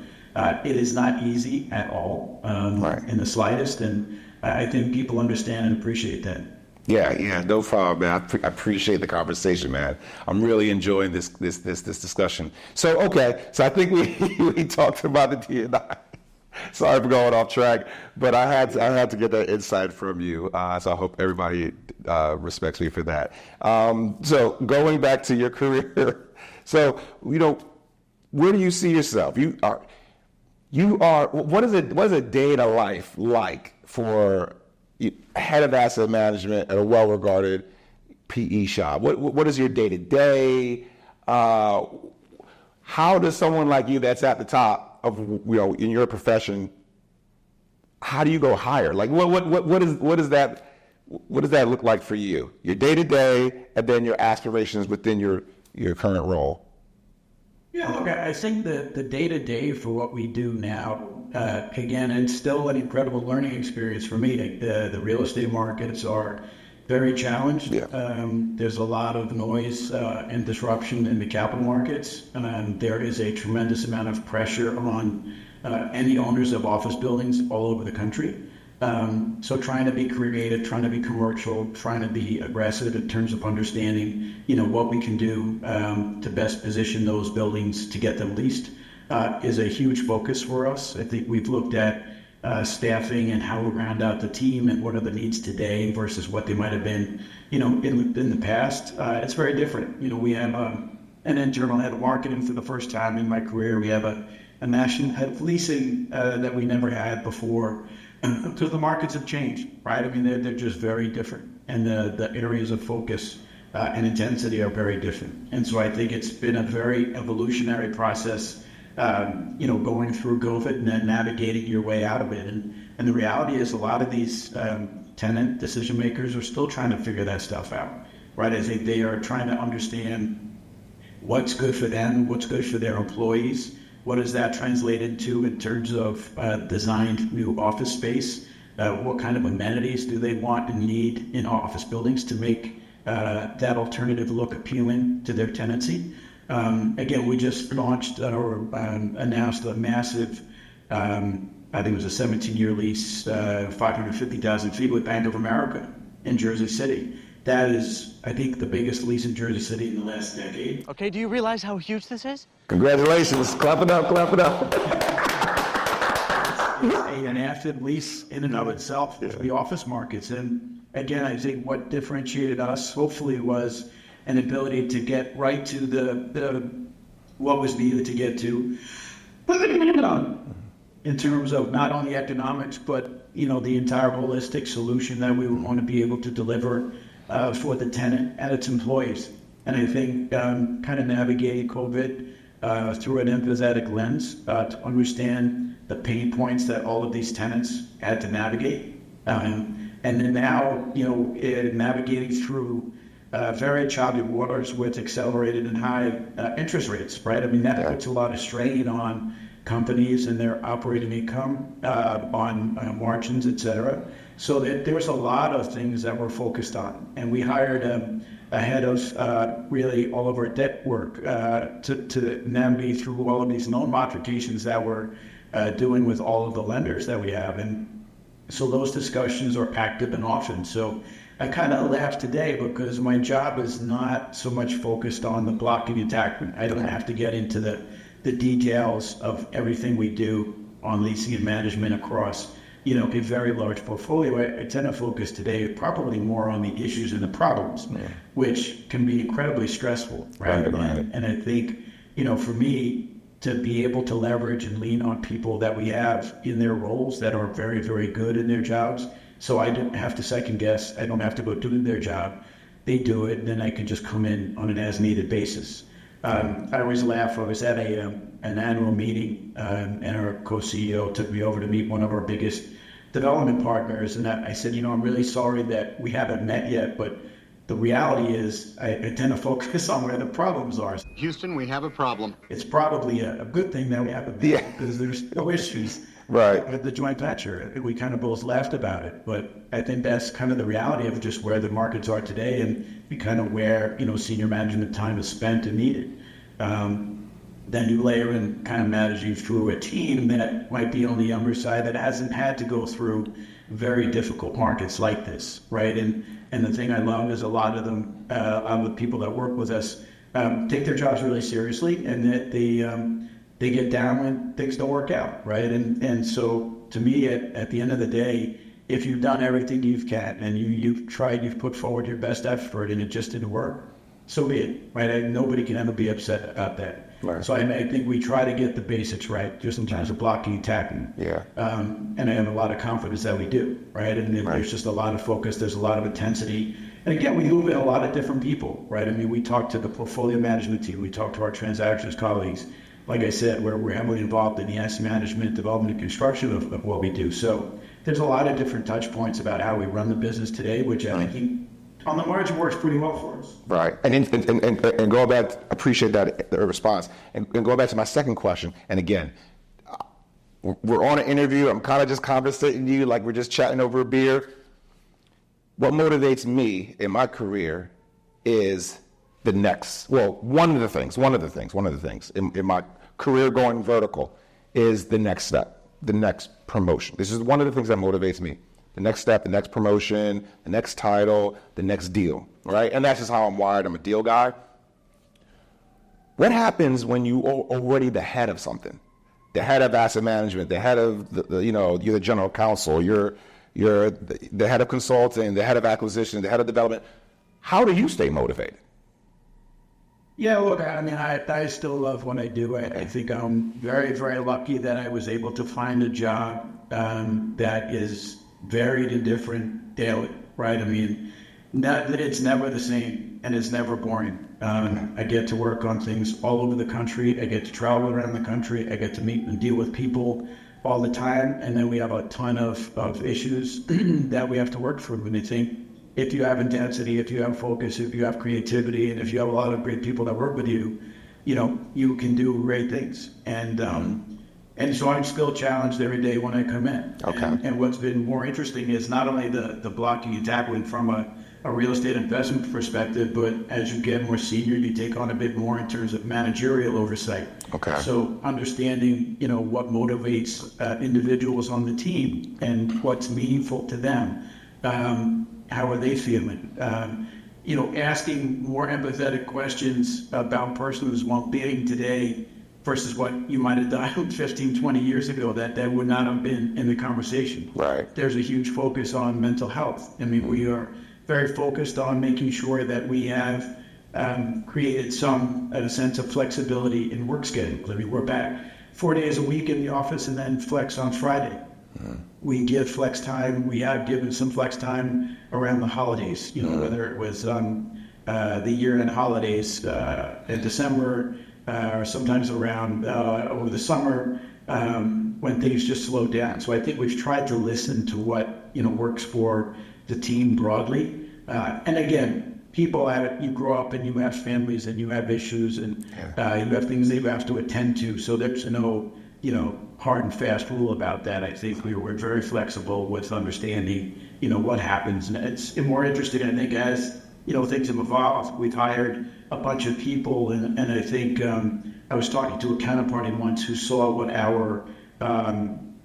it is not easy at all in the slightest. And I think people understand and appreciate that.
Yeah, no problem, man. I appreciate the conversation, man. I'm really enjoying this discussion. So, okay, so I think we talked about the D&I. Sorry for going off track, but I had to get that insight from you. So I hope everybody respects me for that. So going back to your career, so, you know, where do you see yourself? You are. What is a day in a life like for head of asset management at a well-regarded PE shop? What is your day-to-day? How does someone like you that's at the top of, you know, in your profession, how do you go higher? Like what does that look like for you? Your day-to-day and then your aspirations within your current role.
Yeah, look, I think the day-to-day for what we do now, again, it's still an incredible learning experience for me. The real estate markets are very challenged.
Yeah.
There's a lot of noise and disruption in the capital markets. There is a tremendous amount of pressure on any owners of office buildings all over the country. So trying to be creative, trying to be commercial, trying to be aggressive in terms of understanding, you know, what we can do to best position those buildings to get them leased is a huge focus for us. I think we've looked at staffing and how we round out the team and what are the needs today versus what they might have been, you know, in the past. It's very different. You know, we have an internal head of marketing for the first time in my career. We have a national head of leasing that we never had before. Because the markets have changed, right? I mean, they're just very different, and the areas of focus and intensity are very different. And so I think it's been a very evolutionary process, you know, going through COVID and then navigating your way out of it. And the reality is a lot of these tenant decision makers are still trying to figure that stuff out, right? I think they are trying to understand what's good for them, what's good for their employees. What does that translate into in terms of designed new office space? What kind of amenities do they want and need in office buildings to make that alternative look appealing to their tenancy. Again, we just launched or announced a massive, I think it was a 17-year lease, 550,000 feet with Bank of America in Jersey City. That is, I think, the biggest lease in Jersey City in the last decade.
Okay, do you realize how huge this is?
Congratulations. Clap it up, clap it up.
It's an asset lease in and of itself for the office markets. And again, I think what differentiated us, hopefully, was an ability to get right to the what was needed to get to in terms of not only economics, but, you know, the entire holistic solution that we want to be able to deliver for the tenant and its employees. And I think kind of navigating COVID through an empathetic lens to understand the pain points that all of these tenants had to navigate. And then now, you know, navigating through very choppy waters with accelerated and high interest rates, right? I mean, that puts a lot of strain on companies and their operating income, on margins, et cetera. So there was a lot of things that we're focused on. And we hired a head of really all of our debt work to navigate through all of these loan modifications that we're doing with all of the lenders that we have. And so those discussions are active and often. So I kind of laugh today because my job is not so much focused on the blocking and tackling. I don't have to get into the details of everything we do on leasing and management across, you know, a very large portfolio. I tend to focus today probably more on the issues and the problems, which can be incredibly stressful, right? And I think, you know, for me, to be able to leverage and lean on people that we have in their roles that are very, very good in their jobs, so I don't have to second guess. I don't have to go do their job. They do it, and then I can just come in on an as-needed basis. I always laugh. I was at an annual meeting, and our co-CEO took me over to meet one of our biggest development partners, and I said, you know, I'm really sorry that we haven't met yet, but the reality is I tend to focus on where the problems are.
Houston, we have a problem.
It's probably a good thing that we haven't met because there's no issues.
Right.
With the joint venture, we kind of both laughed about it, but I think that's kind of the reality of just where the markets are today and kind of where, you know, senior management time is spent and needed. Then you layer in kind of managing through a team that might be on the younger side that hasn't had to go through very difficult markets like this, right? And the thing I love is a lot of them, the people that work with us, take their jobs really seriously, and that they get down when things don't work out, right? And so to me, at the end of the day, if you've done everything you can and you've tried, you've put forward your best effort and it just didn't work, so be it, right? Nobody can ever be upset about that. Right. So I think we try to get the basics right, just in terms of blocking and tackling.
Yeah.
And I have a lot of confidence that we do, right? And there's just a lot of focus, there's a lot of intensity. And again, we move in a lot of different people, right? I mean, we talk to the portfolio management team, we talk to our transactions colleagues. Like I said, we're heavily involved in the asset management, development, and construction of what we do. So there's a lot of different touch points about how we run the business today, which I think on the margin works pretty well for us.
Right. And going back, appreciate that response. And going back to my second question, and again, we're on an interview. I'm kind of just conversating with you like we're just chatting over a beer. What motivates me in my career is the next, well, one of the things in my career going vertical is the next step, the next promotion. This is one of the things that motivates me. The next step, the next promotion, the next title, the next deal, right? And that's just how I'm wired. I'm a deal guy. What happens when you are already the head of something? The head of asset management, the head of, you're the general counsel, you're the head of consulting, the head of acquisition, the head of development. How do you stay motivated?
Yeah, look, I mean, I still love what I do. I think I'm very, very lucky that I was able to find a job that is varied and different daily, right? I mean, it's never the same and it's never boring. I get to work on things all over the country. I get to travel around the country. I get to meet and deal with people all the time. And then we have a ton of issues that we have to work through. And I think if you have intensity, if you have focus, if you have creativity, and if you have a lot of great people that work with you, you know, you can do great things. And so I'm still challenged every day when I come in.
Okay.
And what's been more interesting is not only the blocking and tackling from a real estate investment perspective, but as you get more senior, you take on a bit more in terms of managerial oversight.
Okay.
So understanding, what motivates individuals on the team and what's meaningful to them. How are they feeling? Asking more empathetic questions about person's well-being today versus what you might have done 15, 20 years ago, that would not have been in the conversation.
Right.
There's a huge focus on mental health. I mean, we are very focused on making sure that we have created a sense of flexibility in work schedules. I mean, we're back 4 days a week in the office and then flex on Friday. We give flex time. We have given some flex time around the holidays, whether it was the year-end holidays in December, or sometimes around over the summer when things just slow down. So I think we've tried to listen to what works for the team broadly. And again, people you grow up and you have families and you have issues and you have things they have to attend to. So there's no hard and fast rule about that. I think we're very flexible with understanding what happens, and it's more interesting. I think as things have evolved. We've hired a bunch of people, and I think I was talking to a counterparty once who saw what our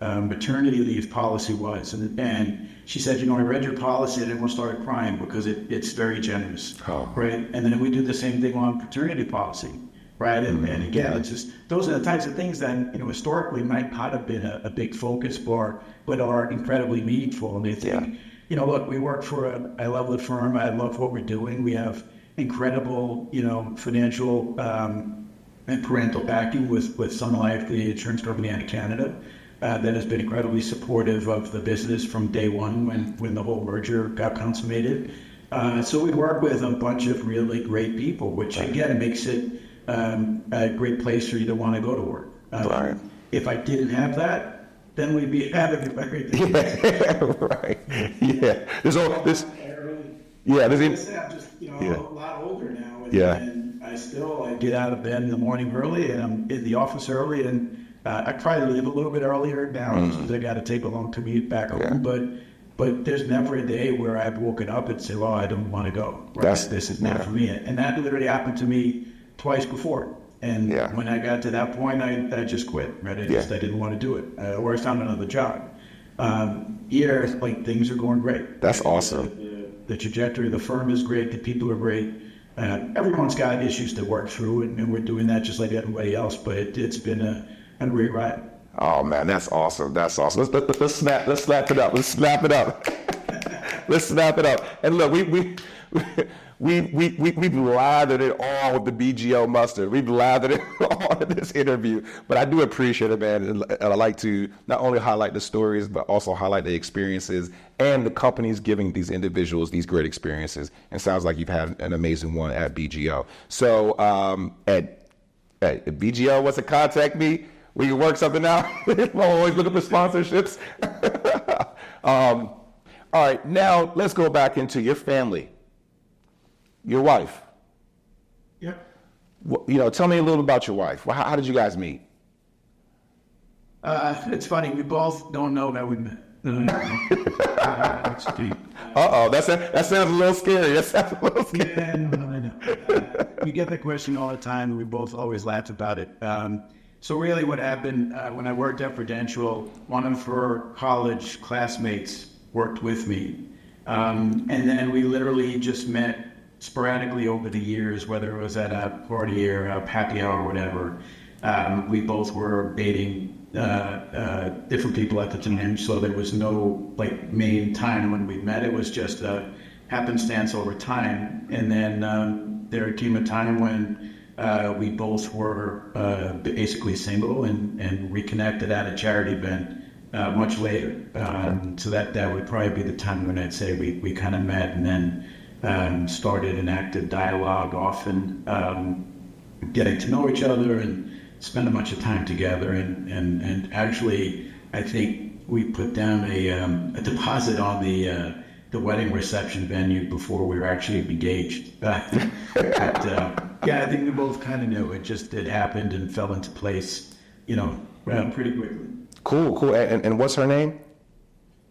maternity leave policy was, and she said, I read your policy and everyone started crying because it's very generous, right? And then we do the same thing on paternity policy, right? And again, it's just those are the types of things that historically might not have been a big focus bar, but are incredibly meaningful. And I think. Look, we work I love the firm. I love what we're doing. We have incredible, financial and parental backing with Sun Life, the insurance company out of Canada, that has been incredibly supportive of the business from day one when the whole merger got consummated. So we work with a bunch of really great people, which again makes it a great place for you to want to go to work.
Right.
If I didn't have that, then we'd be having everything.
Yeah, right. Yeah. There's all this. Yeah, there's.
I'm just a lot older now, and I get out of bed in the morning early, and I'm in the office early, and I try to leave a little bit earlier now because I got to take a long commute back home. But there's never a day where I've woken up and say, "Well, I don't want to go." Right? This is not for me, and that literally happened to me twice before. And when I got to that point, I just quit. Right? I didn't want to do it, or I found another job. Here, things are going great.
That's awesome.
The trajectory of the firm is great. The people are great. Everyone's got issues to work through, and we're doing that just like everybody else. But it's been a great ride.
Oh man, that's awesome. That's awesome. Let's snap it up. Let's snap it up. Let's snap it up. And look, we've lathered it all with the BGO mustard. We've lathered it all in this interview. But I do appreciate it, man. And I like to not only highlight the stories, but also highlight the experiences and the companies giving these individuals these great experiences. And it sounds like you've had an amazing one at BGO. So if BGO wants to contact me, we can work something out. I'm always looking for sponsorships. All right, now let's go back into your family. Your wife.
Yep.
Tell me a little about your wife. How did you guys meet?
It's funny. We both don't know that we met. That's deep.
That sounds a little scary.
Yeah, no. We get that question all the time, and we both always laugh about it. So really what happened when I worked at Prudential, one of her college classmates worked with me. And then we literally just met sporadically over the years, whether it was at a party or a happy hour or whatever. We both were dating different people at the time, so there was no main time when we met. It was just a happenstance over time. And then there came a time when we both were basically single and reconnected at a charity event much later. So that would probably be the time when I'd say we kind of met and then started an active dialogue, often getting to know each other and spend a bunch of time together. And actually, I think we put down a deposit on the wedding reception venue before we were actually engaged. I think we both kind of knew it happened and fell into place, pretty quickly.
Cool. And what's her name?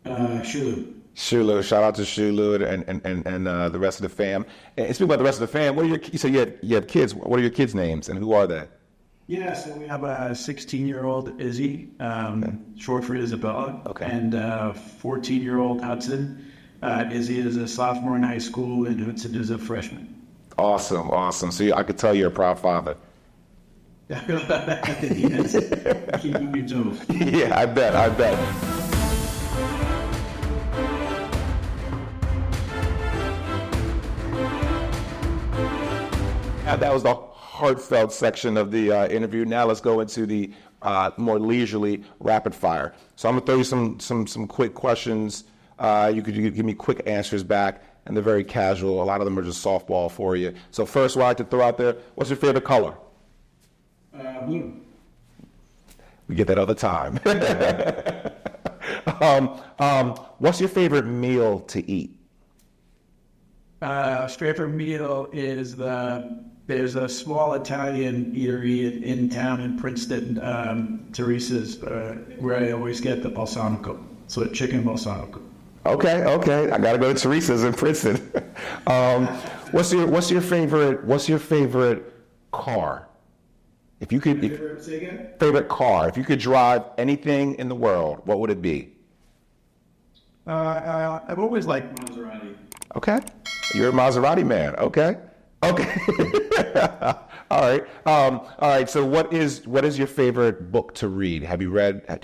Shilu.
Shulu, shout out to Shulu and the rest of the fam. And speaking about the rest of the fam, what are you said you have kids. What are your kids' names and who are they?
Yeah, so we have a 16-year-old Izzy, short for Isabella, and 14-year-old Hudson. Izzy is a sophomore in high school, and Hudson is a freshman.
Awesome. So I could tell you're a proud father.
Yes. Keeping you toes.
Yeah, I bet. That was the heartfelt section of the interview. Now let's go into the more leisurely rapid fire. So I'm gonna throw you some quick questions. You could give me quick answers back, and they're very casual. A lot of them are just softball for you. So first, what I like to throw out there: what's your favorite color?
Blue.
We get that all the time. What's your favorite meal to eat?
Favorite meal is there's a small Italian eatery in town in Princeton, Teresa's, where I always get the balsamico, so chicken balsamico.
Okay. I gotta go to Teresa's in Princeton. What's your favorite car? If you could,
Say again?
favorite car. If you could drive anything in the world, what would it be?
I've always liked Maserati.
Okay, you're a Maserati man. Okay. All right. So what is your favorite book to read? Do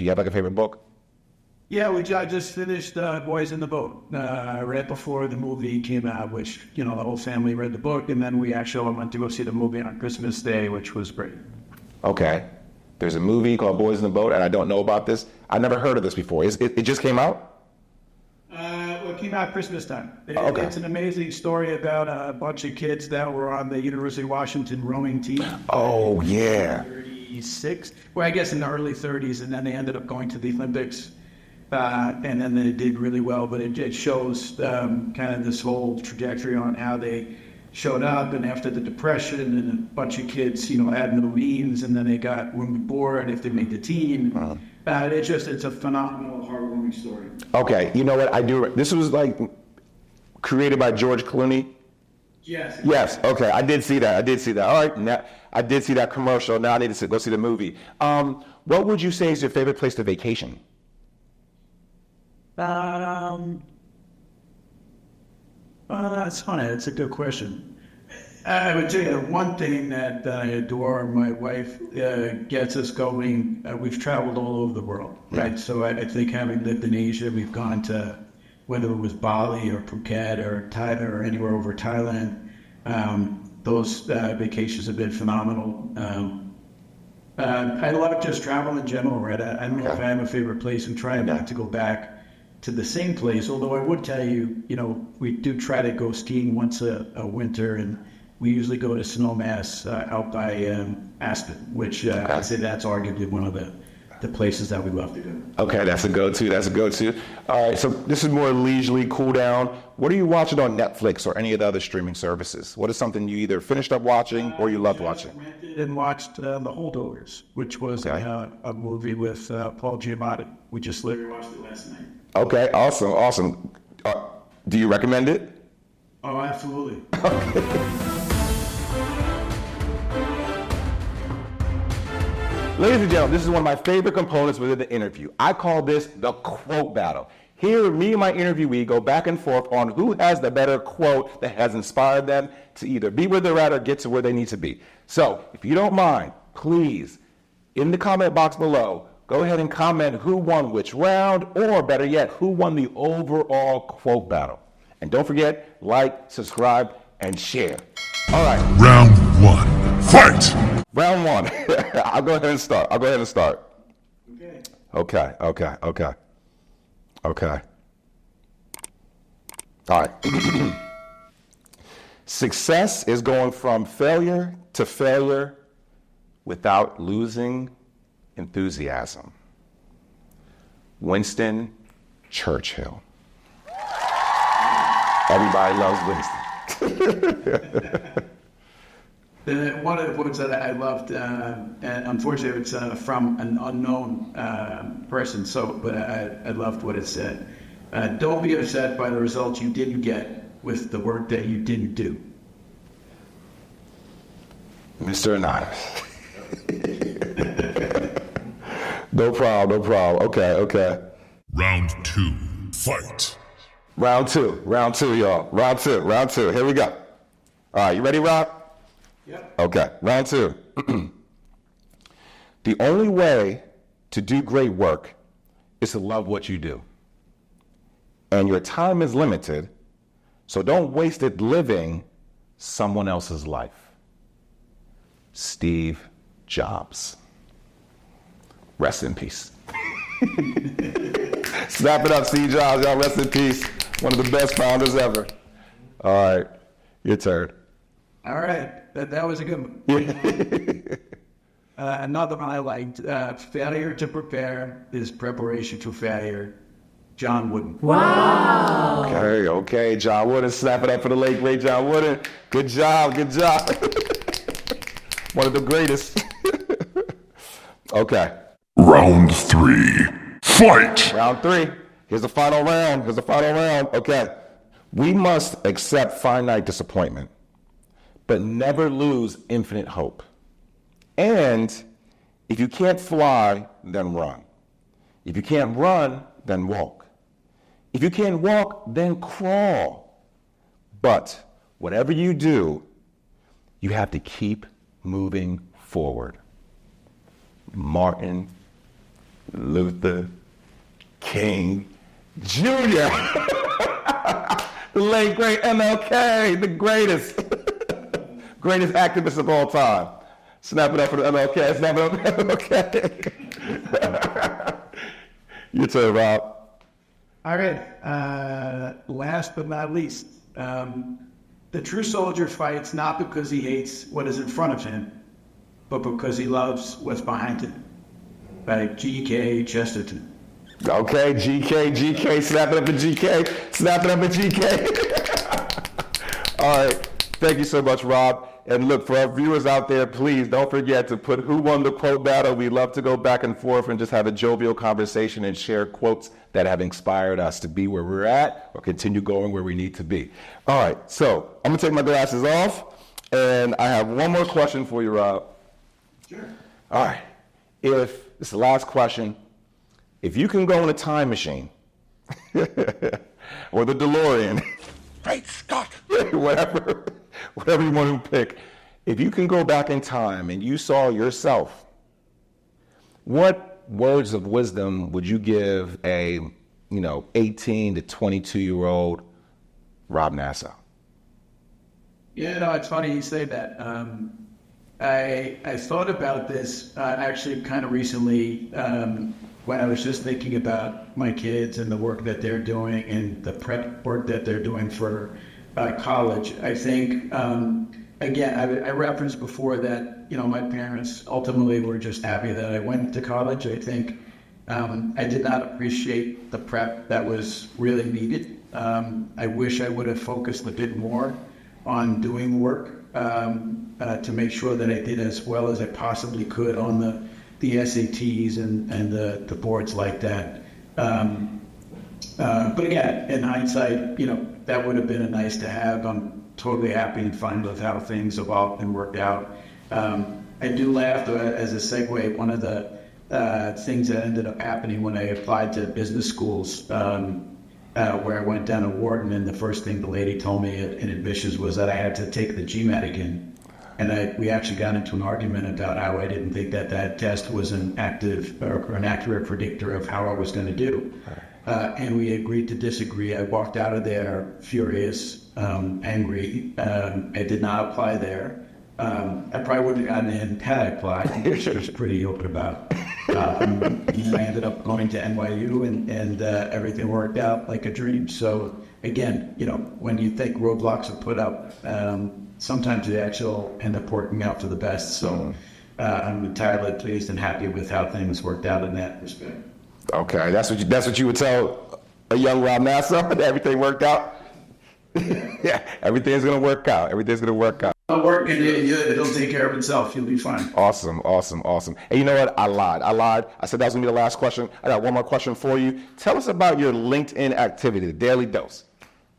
you have like a favorite book?
Yeah, I just finished Boys in the Boat right before the movie came out, which, the whole family read the book, and then we actually went to go see the movie on Christmas Day, which was great.
Okay. There's a movie called Boys in the Boat, and I don't know about this. I never heard of this before. It just came out?
Well, it came out Christmas time.
Okay.
It's an amazing story about a bunch of kids that were on the University of Washington rowing team.
Oh, yeah.
36, well, I guess in the early 30s, and then they ended up going to the Olympics. And then they did really well, but it shows kind of this whole trajectory on how they showed up, and after the Depression, and a bunch of kids, had no means, and then they got room and board if they made the team. It's a phenomenal, heartwarming story.
Okay, you know what I do? This was like created by George Clooney. Yes. Okay, I did see that. All right, now I did see that commercial. Now I need to go see the movie. What would you say is your favorite place to vacation?
That's funny. That's a good question. I would tell you one thing that I adore. My wife gets us going. We've traveled all over the world, right? So I think having lived in Asia, we've gone to whether it was Bali or Phuket or Thailand or anywhere over Thailand. Those vacations have been phenomenal. I love just travel in general, right? I don't know if I have a favorite place. I'm trying not to go back to the same place, although I would tell you, we do try to go skiing once a winter, and we usually go to Snowmass out by Aspen, which I'd say that's arguably one of the places that we love to go.
Okay, that's a go-to. All right, so this is more leisurely cool down. What are you watching on Netflix or any of the other streaming services? What is something you either finished up watching or you loved watching?
Rented and watched The Holdovers, which was a movie with Paul Giamatti. We just literally watched it last night.
Okay, awesome. Do you recommend it?
Oh, absolutely.
Ladies and gentlemen, this is one of my favorite components within the interview. I call this the quote battle. Here, me and my interviewee go back and forth on who has the better quote that has inspired them to either be where they're at or get to where they need to be. So, if you don't mind, please, in the comment box below, go ahead and comment who won which round, or better yet, who won the overall quote battle. And don't forget, like, subscribe, and share. All right.
Round one, fight!
Round one. I'll go ahead and start. Okay. All right. Success is going from failure to failure without losing enthusiasm. Winston Churchill. Everybody loves Winston.
One of the quotes that I loved, and unfortunately it's from an unknown person, but I loved what it said. Don't be upset by the results you didn't get with the work that you didn't do.
Mr. Anonymous. No problem, no problem. Okay.
Round 2. Fight.
Round two, y'all. Round two. Here we go. All right, you ready, Rob?
Yep.
Okay, round 2. The only way to do great work is to love what you do. And your time is limited, so don't waste it living someone else's life. Steve Jobs. Rest in peace. Snap it up, Steve Jobs. Y'all rest in peace. One of the best founders ever. All right, your turn.
All right, that was a good one. Another one I liked, failure to prepare is preparation to failure. John Wooden.
Wow.
Okay, John Wooden. Snap it up for the late, great John Wooden. Good job. One of the greatest. Okay.
Round 3. Fight.
Round 3. Here's the final round. Okay. We must accept finite disappointment, but never lose infinite hope. And if you can't fly, then run. If you can't run, then walk. If you can't walk, then crawl. But whatever you do, you have to keep moving forward. Martin Luther King Jr. The late, great MLK, the greatest activist of all time. Snap it up for the MLK, snap it up for the MLK. Your turn, Rob.
All right, last but not least, the true soldier fights not because he hates what is in front of him, but because he loves what's behind him. By G.K. Chesterton.
Okay, GK, snap it up at GK. All right, thank you so much, Rob. And look, for our viewers out there, please don't forget to put who won the quote battle. We love to go back and forth and just have a jovial conversation and share quotes that have inspired us to be where we're at or continue going where we need to be. All right, so I'm gonna take my glasses off, and I have one more question for you, Rob.
Sure.
All right, this is the last question. If you can go in a time machine, or the DeLorean,
Great Scott.
whatever you want to pick, if you can go back in time and you saw yourself, what words of wisdom would you give a 18 to 22-year-old Rob Naso?
Yeah, it's funny you say that. I thought about this actually kind of recently when I was just thinking about my kids and the work that they're doing and the prep work that they're doing for college. I think, again, I referenced before that, my parents ultimately were just happy that I went to college. I think I did not appreciate the prep that was really needed. I wish I would have focused a bit more on doing work to make sure that I did as well as I possibly could on the SATs and the boards like that. But again, in hindsight, that would have been a nice to have. I'm totally happy and fine with how things evolved and worked out. I do laugh as a segue. One of the things that ended up happening when I applied to business schools, where I went down to Wharton, and the first thing the lady told me in admissions was that I had to take the GMAT again. And we actually got into an argument about how I didn't think that test was an active or an accurate predictor of how I was going to do. And we agreed to disagree. I walked out of there furious, angry. I did not apply there. I probably wouldn't have gotten in had I applied, which I was pretty open about. I ended up going to NYU, and everything worked out like a dream. So again, when you think roadblocks are put up, sometimes they actually end up working out for the best. So I'm entirely pleased and happy with how things worked out in that respect.
Okay, that's what you would tell a young Rob Naso, that everything worked out? Yeah, everything's gonna work out.
Work and it'll take care of itself. You'll be fine.
Awesome. And you know what? I lied. I said that was going to be the last question. I got one more question for you. Tell us about your LinkedIn activity, the Daily Dose.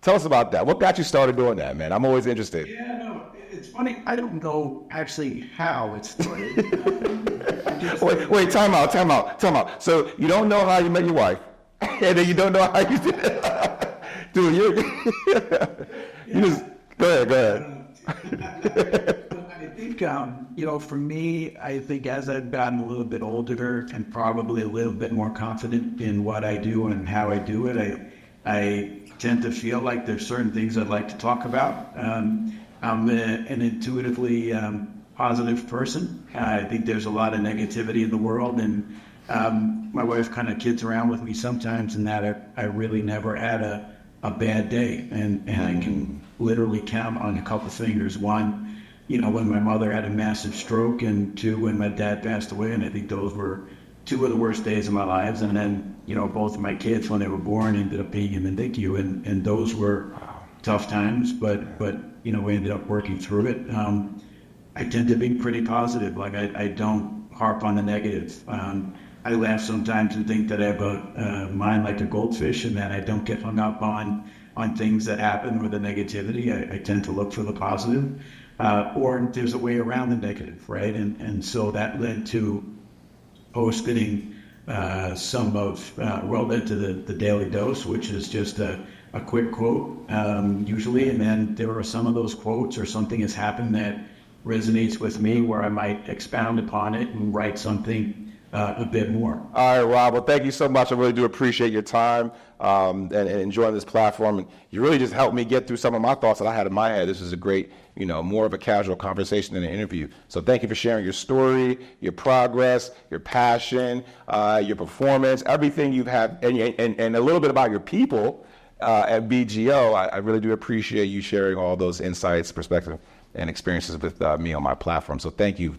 Tell us about that. What got you started doing that, man? I'm always interested.
Yeah, no, it's funny. I don't know actually how it started.
Wait, time out. So you don't know how you met your wife, and then you don't know how you did it. Dude, you just, go ahead.
I think, for me, I think as I've gotten a little bit older and probably a little bit more confident in what I do and how I do it, I tend to feel like there's certain things I'd like to talk about. I'm an intuitively positive person. I think there's a lot of negativity in the world, and my wife kind of kids around with me sometimes in that I really never had a bad day, and I can literally count on a couple of fingers. One, when my mother had a massive stroke, and two, when my dad passed away, and I think those were two of the worst days of my lives. And then, both of my kids, when they were born, ended up being in the NICU, and those were tough times, but we ended up working through it. I tend to be pretty positive. Like, I don't harp on the negative. I laugh sometimes and think that I have a mind like a goldfish, and that I don't get hung up on things that happen or the negativity. I tend to look for the positive, or there's a way around the negative, right? And so that led to posting some of, led to the Daily Dose, which is just a quick quote, usually, and then there are some of those quotes or something has happened that resonates with me where I might expound upon it and write something a bit more.
All right, Rob. Well, thank you so much. I really do appreciate your time and enjoying this platform. And you really just helped me get through some of my thoughts that I had in my head. This is a great, more of a casual conversation than an interview. So thank you for sharing your story, your progress, your passion, your performance, everything you've had, and a little bit about your people at BGO. I really do appreciate you sharing all those insights, perspective, and experiences with me on my platform. So thank you.